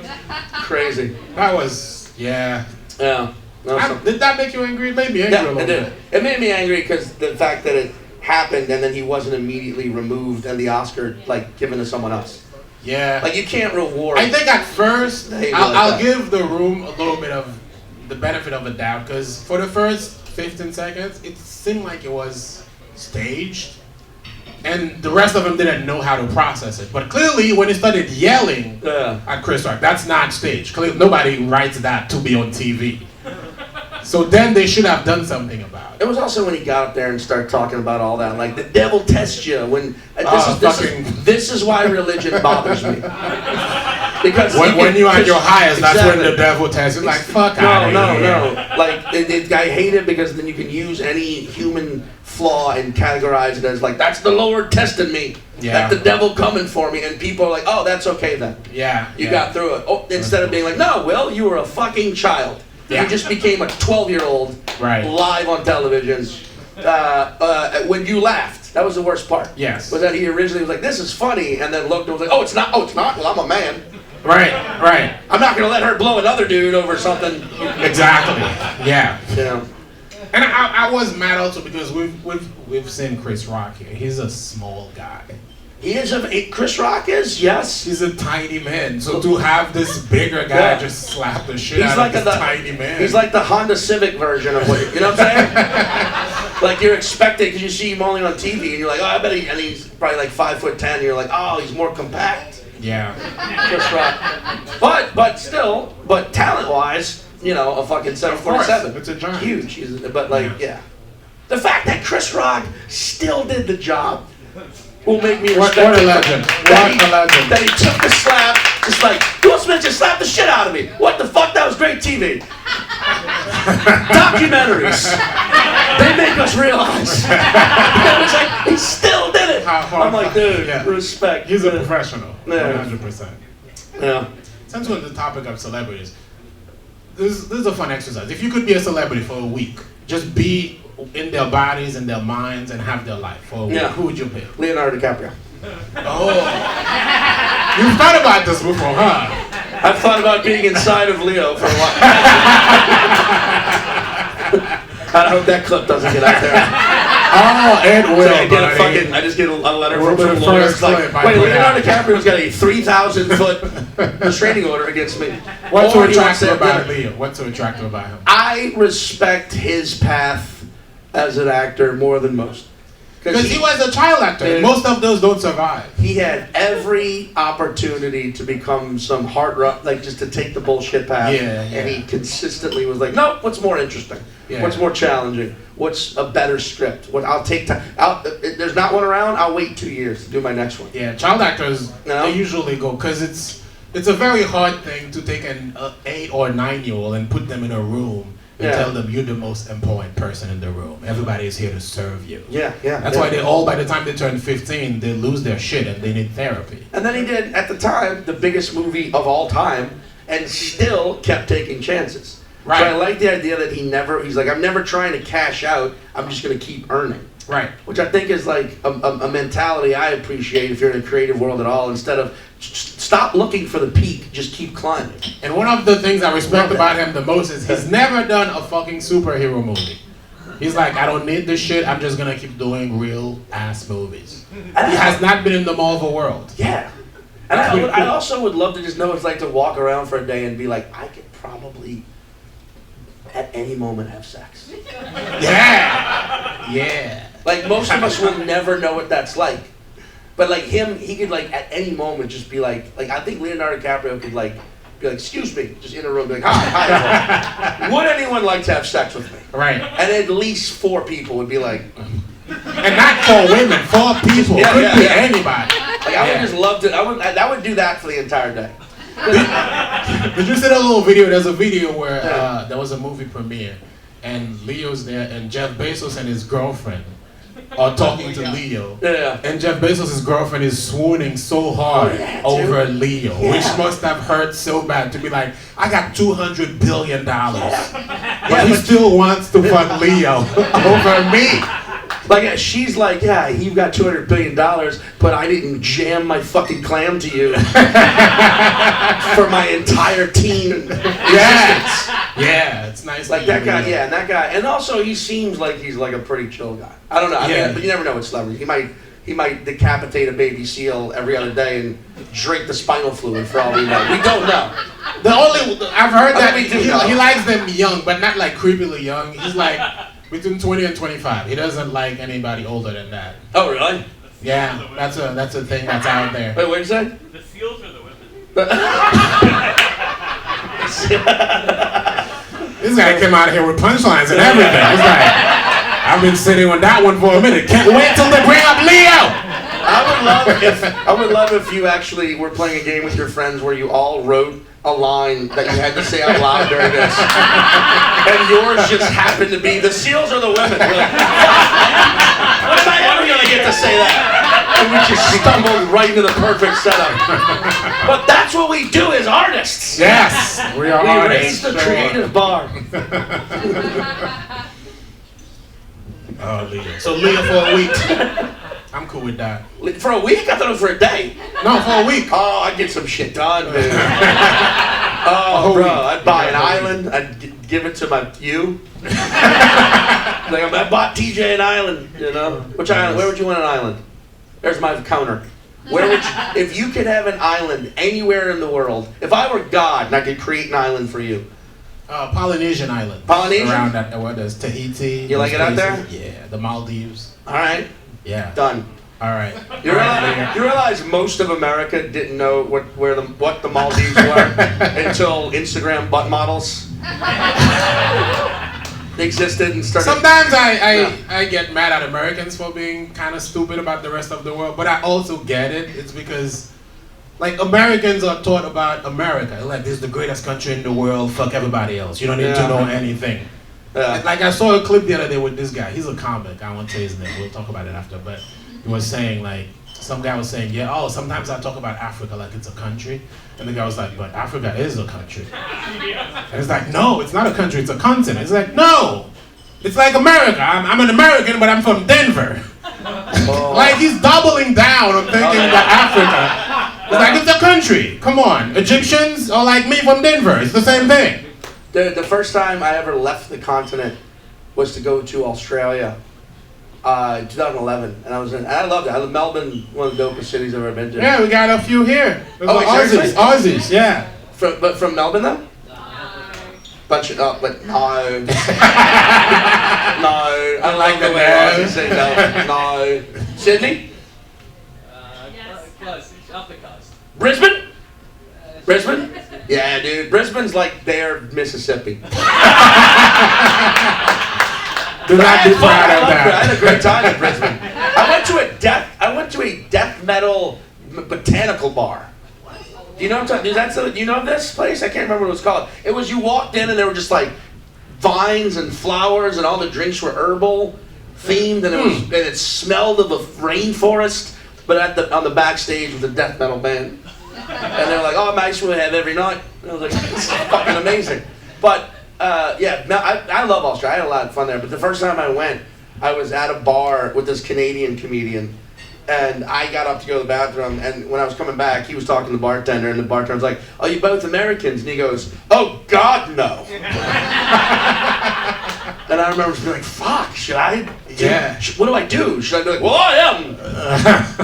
Crazy. That was Yeah. Did that make you angry? It made me angry a little bit. It made me angry because the fact that it happened and then he wasn't immediately removed and the Oscar given to someone else. Yeah. You can't reward. I think at first I'll give the room a little bit of the benefit of the doubt because for the first 15 seconds it seemed like it was staged. And the rest of them didn't know how to process it. But clearly, when he started yelling at Chris Rock, that's not staged. Clearly, nobody writes that to be on TV. So then they should have done something about it. It was also when he got up there and started talking about all that, like the devil tests you. When this is why religion bothers me. Because when you're at your highest, that's when the devil tests you. Like fuck out of here. No. Like I hate it because then you can use any human flaw and categorize it as like that's the Lord testing me. Yeah. That's the devil coming for me, and people are like, oh, that's okay then. Yeah. You got through it. Oh, instead of being like, no, Will, you were a fucking child. Yeah. You just became a 12-year-old live on television. When you laughed, that was the worst part. Yes. Was that he originally was like, this is funny, and then looked and was like, oh, it's not. Well, I'm a man. Right. I'm not gonna let her blow another dude over something. Exactly. Yeah. You know. And I was mad also because we've seen Chris Rock here. He's a small guy. He is Chris Rock is, yes. He's a tiny man. So to have this bigger guy just slap the shit out of this tiny man. He's like the Honda Civic version of what you know what I'm saying? Like you're expecting, because you see him only on TV and you're like, oh, I bet and he's probably like 5'10", and you're like, oh, he's more compact. Yeah. Chris Rock. But still, talent-wise, you know, a fucking 747. It's a giant. Huge. But yeah. The fact that Chris Rock still did the job will make me respect What a legend. That he took the slap, just like, Will Smith just slapped the shit out of me. What the fuck? That was great TV. Documentaries. They make us realize. It's like, he still did it. I'm like, dude, respect. He's a professional. 100%. Yeah. Since we're on the topic of celebrities, this is a fun exercise. If you could be a celebrity for a week, just be in their bodies and their minds and have their life for a week, who would you pick? Leonardo DiCaprio. Oh. You've thought about this before, huh? I've thought about being inside of Leo for a while. I hope that clip doesn't get out there. Oh, it will. I just get a letter from some lawyers like, wait, Leonardo DiCaprio's got a 3,000-foot restraining order against me. What's so attractive about Leo? What's so attractive about him? I respect his path as an actor more than most. Because he was a child actor. Most of those don't survive. He had every opportunity to become some hard rock, like just to take the bullshit path. And he consistently was like, no, what's more interesting? What's more challenging? What's a better script? I'll take time. There's not one around, I'll wait 2 years to do my next one. Yeah, child actors, they usually go, because it's a very hard thing to take an 8 or 9-year-old and put them in a room and tell them you're the most important person in the room. Everybody is here to serve you. That's why they all, by the time they turn 15, they lose their shit and they need therapy. And then he did, at the time, the biggest movie of all time, and still kept taking chances. Right. So I like the idea that he's like, I'm never trying to cash out, I'm just going to keep earning. Right. Which I think is like a mentality I appreciate if you're in a creative world at all, instead of stop looking for the peak, just keep climbing. And one of the things I respect about him the most is he's never done a fucking superhero movie. He's like, I don't need this shit, I'm just gonna keep doing real ass movies. He has not been in the Marvel world. Yeah. And I also would love to just know what it's like to walk around for a day and be like, I could probably at any moment have sex. Yeah. Like most of us will never know what that's like. But like him, he could like at any moment just be like I think Leonardo DiCaprio could like be like, excuse me, just in a room, be like, hi. Would anyone like to have sex with me? Right. And at least 4 people would be like, and not 4 women, 4 people. Could be anybody. Like I would just love to. I would do that for the entire day. Did you see that little video? There's a video where there was a movie premiere, and Leo's there, and Jeff Bezos and his girlfriend are talking to Leo. And Jeff Bezos' girlfriend is swooning so hard over Leo, which must have hurt so bad to be like, I got $200 billion, but he still wants to fuck Leo over me. Like she's like, yeah, you got $200 billion, but I didn't jam my fucking clam to you for my entire teen existence. Yeah, it's nice. Like that guy, and that guy, and also he seems like he's like a pretty chill guy. I don't know, I mean, but you never know with celebrities. He might decapitate a baby seal every other day and drink the spinal fluid for all we know. We don't know. I've heard that he likes them young, but not like creepily young. He's like between 20 and 25. He doesn't like anybody older than that. Oh, really? Yeah, that's a thing that's out there. Wait, what did you say? The seals or the women? This guy came out of here with punchlines and everything. It's like, I've been sitting on that one for a minute. Can't wait till they bring up Leo. I would love if you actually were playing a game with your friends where you all wrote a line that you had to say out loud during this, and yours just happened to be the seals or the women. We're like, when am I ever gonna get to say that? And we just stumbled right into the perfect setup. But that's what we do as artists. Yes, we are artists. We raise the creative bar. Oh, Leo. So Leo for a week. I'm cool with that. For a week? I thought it was for a day. No, for a week. Oh, I'd get some shit done, dude. Oh, bro, I'd buy an island. I'd give it to you. Like, I bought TJ an island, you know? Which island? Where would you want an island? There's my counter. Where would you, if you could have an island anywhere in the world, if I were God and I could create an island for you? Polynesian island. Polynesian? Around that, what is Tahiti. You like it out there? Yeah, the Maldives. All right. Yeah. Done. All right. You realize most of America didn't know what the Maldives were until Instagram butt models existed and started. Sometimes I get mad at Americans for being kind of stupid about the rest of the world, but I also get it. It's because, like, Americans are taught about America. Like, this is the greatest country in the world. Fuck everybody else. You don't need to know anything. Yeah. Like, I saw a clip the other day with this guy. He's a comic. I won't tell his name. We'll talk about it after. But he was saying, like, some guy was saying, sometimes I talk about Africa like it's a country. And the guy was like, but Africa is a country. And it's like, no, it's not a country, it's a continent. It's like, no, it's like America. I'm an American, but I'm from Denver. Oh. Like, he's doubling down on thinking that Africa is like, it's a country. Come on. Egyptians are like me from Denver. It's the same thing. The first time I ever left the continent was to go to Australia, 2011, and I loved it. Melbourne, one of the dopest cities I've ever been to. Yeah, we got a few here. Aussies, yeah. But from Melbourne though? But no. No. I like the way Aussies say no. Sydney? Close. Off the coast. Brisbane? Brisbane? Yeah, dude. Brisbane's like their Mississippi. Do not be proud of that. I had a great time in Brisbane. I went to a death metal botanical bar. Do you know what I'm talking? Do you know this place? I can't remember what it was called. It was, you walked in and there were just like vines and flowers and all the drinks were herbal themed and it smelled of the rainforest. But on the backstage was a death metal band. And they're like, oh, nice, we have every night. And I was like, this is fucking amazing. But I love Australia. I had a lot of fun there. But the first time I went, I was at a bar with this Canadian comedian. And I got up to go to the bathroom. And when I was coming back, he was talking to the bartender. And the bartender was like, oh, you both Americans? And he goes, oh, God, no. And I remember just being like, fuck, should I? Yeah. What do I do? Should I be like, well, I am?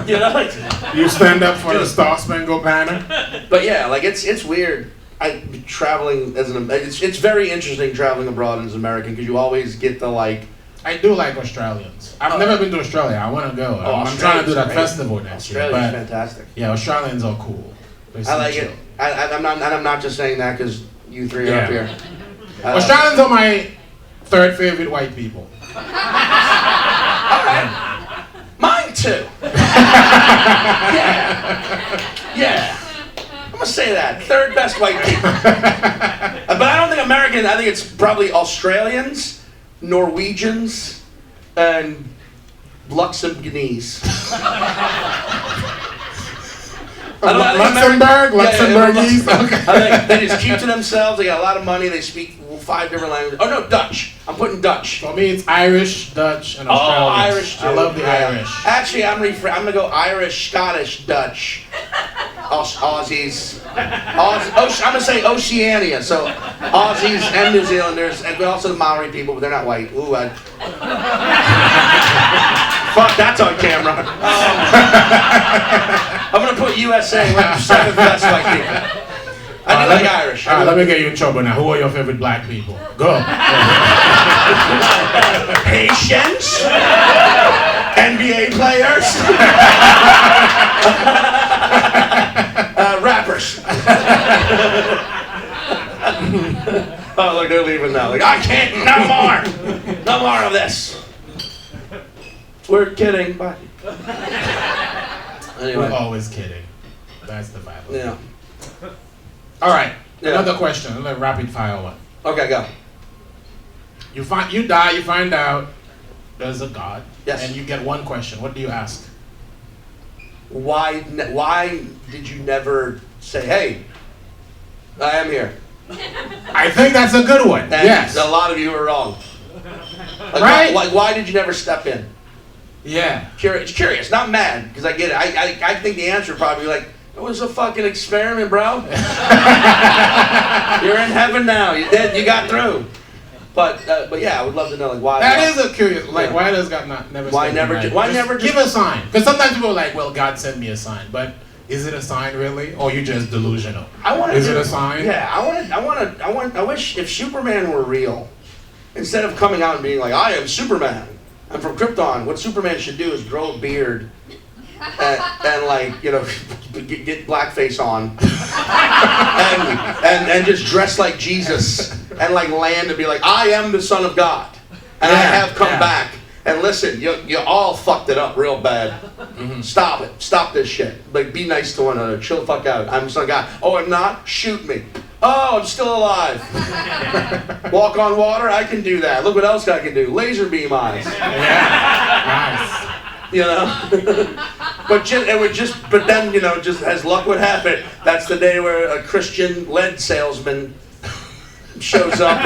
You know, like, you stand up for the Star Spangled Banner? But yeah, like it's weird. Traveling as it's very interesting traveling abroad as an American because you always get the like. I do like Australians. I've never been to Australia. I want to go. I'm trying to do that festival next year. Australia's fantastic. Yeah, Australians are cool. I like it. I'm not just saying that because you three are up here. Australians are my third favorite white people. All right. Mine too. Yeah. I'm gonna say that. Third best white people. But I don't think American. I think it's probably Australians, Norwegians, and Luxembourgese. Luxembourgese. Okay. I think they just keep to themselves. They got a lot of money. They speak 5 different languages. Oh no, Dutch. I'm putting Dutch. For me, it's Irish, Dutch, and Australian. Oh, Irish too. I love the Irish. Actually, I'm gonna go Irish, Scottish, Dutch, Aussies. I'm gonna say Oceania. So Aussies and New Zealanders, and also the Maori people, but they're not white. Ooh, fuck, that's on camera. I'm gonna put USA like 7th best white people. I do like Irish. Let me get you in trouble now. Who are your favorite black people? Go. Haitians NBA players. Rappers. Oh, look, they're leaving now. Like, I can't, no more of this. We're kidding. Bye. Anyway. We're always kidding. That's the Bible. Yeah. All right. Yeah. Another question. Another rapid fire one. Okay, go. You die. You find out there's a God. Yes. And you get one question. What do you ask? Why did you never say, hey, I am here? I think that's a good one. And yes. a lot of you are wrong. Like, Right? Why did you never step in? Yeah. Curious, not mad, because I get it. I think the answer would probably be like, it was a fucking experiment, bro. You're in heaven now. You did. You got through. But yeah, I would love to know like why. That is a curious. Like, why does God never? Why say never? right? Why never give a sign? Because sometimes people are like, well, God sent me a sign, but is it a sign really, or you just delusional? Is it a sign? Yeah, I wish if Superman were real, instead of coming out and being like, I am Superman, I'm from Krypton. What Superman should do is grow a beard. And like, you know, get blackface on and just dress like Jesus and like land and be like, I am the Son of God and I have come back. And listen, you all fucked it up real bad. Mm-hmm. Stop it. Stop this shit. Like, be nice to one another. Chill the fuck out. I'm the Son of God. Oh, I'm not? Shoot me. Oh, I'm still alive. Walk on water? I can do that. Look what else I can do. Laser beam eyes. Yeah. Nice. You know, but then, you know, just as luck would have it, that's the day where a Christian lead salesman shows up.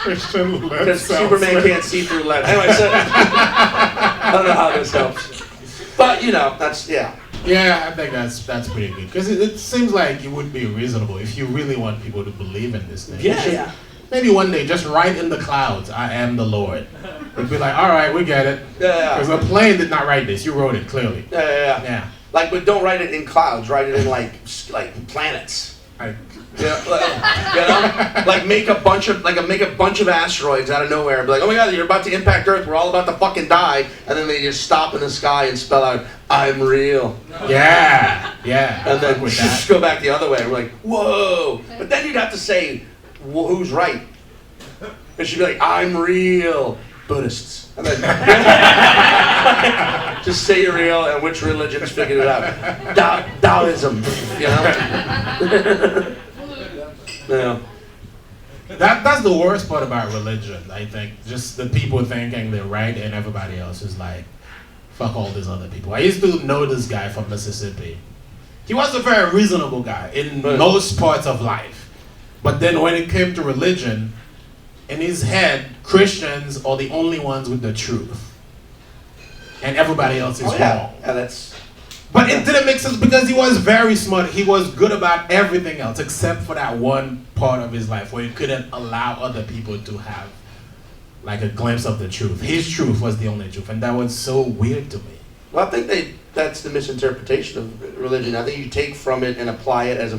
Christian lead Because Superman can't see through lead. Anyway, so I don't know how this helps, but you know, that's yeah. Yeah, I think that's pretty good because it seems like it would be reasonable if you really want people to believe in this thing. Yeah. Maybe one day, just write in the clouds, I am the Lord. It'd be like, all right, we get it. Yeah. Because a plane did not write this. You wrote it, clearly. Yeah. Like, but don't write it in clouds. Write it in, like planets. Yeah, you know? Like, make a bunch of asteroids out of nowhere. Be like, oh my God, you're about to impact Earth. We're all about to fucking die. And then they just stop in the sky and spell out, I'm real. Yeah. And then just go back the other way. We're like, whoa. But then you'd have to say, well, who's right? It should be like, I'm real. Buddhists. And then just say you're real and which religions figured it out. Taoism, you know? Yeah. That's the worst part about religion, I think. Just the people thinking they're right and everybody else is like, fuck all these other people. I used to know this guy from Mississippi. He was a very reasonable guy in most parts of life. But then when it came to religion, in his head, Christians are the only ones with the truth. And everybody else is wrong. Yeah, that's... But it didn't make sense because he was very smart. He was good about everything else except for that one part of his life where he couldn't allow other people to have like a glimpse of the truth. His truth was the only truth. And that was so weird to me. Well, I think that's the misinterpretation of religion. I think you take from it and apply it as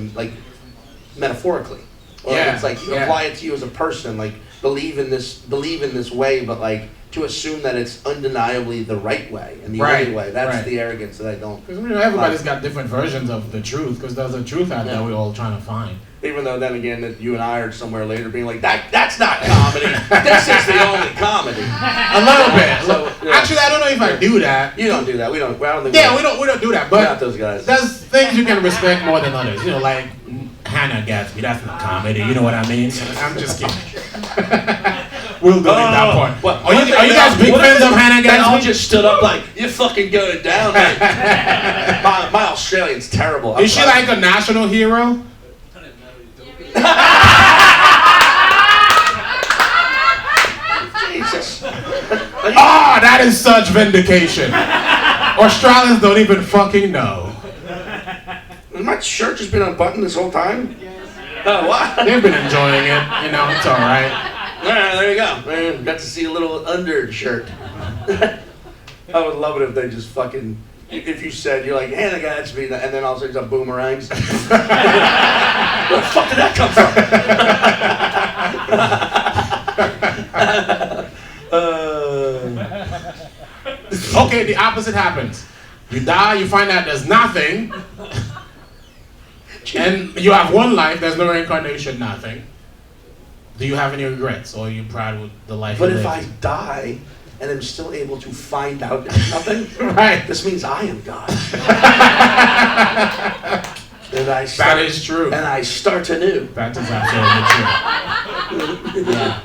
metaphorically. Or it's like you apply it to you as a person, like believe in this way, but like to assume that it's undeniably the right way and the only way. That's the arrogance that I don't. Because everybody's got different versions of the truth. Because there's a truth out there we're all trying to find. Even though then again that you and I are somewhere later being like that's not comedy. This is the only comedy. A little bit. So, actually, I don't know if I do that. You don't do that. We don't. I don't think we don't do that. But we're not those guys. There's things you can respect more than others. You know, like Hannah Gatsby. That's not comedy. You know what I mean? I'm just kidding. We'll delete that part. What, are you guys big fans of Hannah Gatsby? They all just stood up like, you're fucking going down, man. my Australian's terrible. Is she like a national hero? Jesus. Oh, that is such vindication. Australians don't even fucking know. My shirt just been unbuttoned this whole time? Oh, what? They've been enjoying it. You know, it's all right. There you go. Man, got to see a little undershirt. I would love it if they just fucking... If you said, you're like, Hannah Gatsby, and then all of a sudden some boomerangs. Where the fuck did that come from? okay, the opposite happens. You die, you find out there's nothing, and you have one life, there's no reincarnation, nothing. Do you have any regrets, or are you proud with the life But you if lived? I die and I'm still able to find out there's nothing, Right. this means I am God. And I That is true. And I start anew. That is absolutely true. Yeah.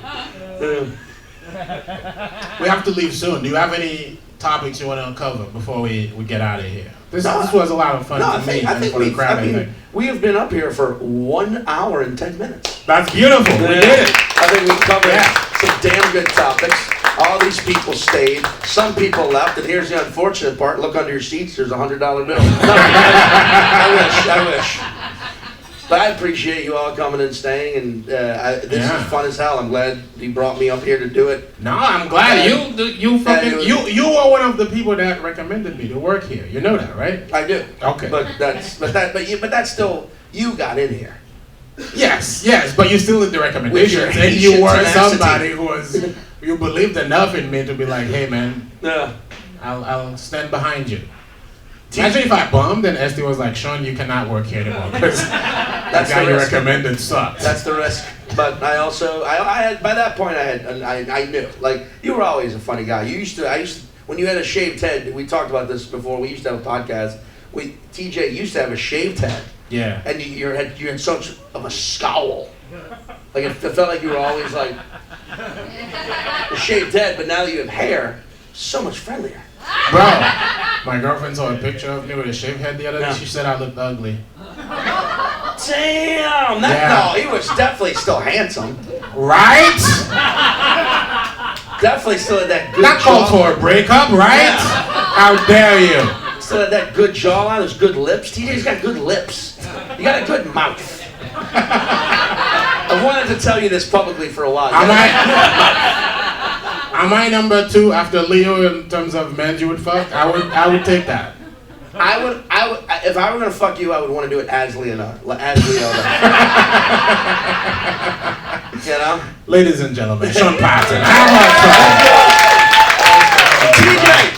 We have to leave soon. Do you have any topics you want to uncover before we get out of here? This was a lot of fun No, to I think and for the crowd. I think. we have been up here for 1 hour and 10 minutes. That's beautiful. We did it. I think we covered Yeah. some damn good topics. All these people stayed. Some people left, and here's the unfortunate part. Look under your seats. There's a $100 bill. No, I wish. But I appreciate you all coming and staying, and this is fun as hell. I'm glad you brought me up here to do it. No, I'm glad you were one of the people that recommended me to work here. You know that, right? I do. Okay. But that's still, you got in here. Yes, but you still did the recommendations, and you Haitian were tenacity. somebody who was you believed enough in me to be like, hey man, Yeah. I'll stand behind you. Imagine if I bummed and Esty was like, Sean, you cannot work here anymore because the guy you recommended sucked. That's the risk. But I also, I had, by that point, I knew. Like, you were always a funny guy. I used to, when you had a shaved head, we talked about this before, we used to have a podcast. TJ used to have a shaved head. Yeah. And you had such of a scowl. Like, it felt like you were always like, a shaved head, but now that you have hair, so much friendlier. Bro, my girlfriend saw a picture of me with a shaved head the other day. She said I looked ugly. Damn! No, he was definitely still handsome. Right? Definitely still had that good That called for a breakup, right? Yeah. How dare you? Still had that good jawline, those good lips. TJ's got good lips. You got a good mouth. I wanted to tell you this publicly for a while. Am I number 2 after Leo in terms of men you would fuck? I would take that. I would. If I were gonna fuck you, I would want to do it as Leonardo. You know. Ladies and gentlemen, Sean Patton. How much fun? TJ.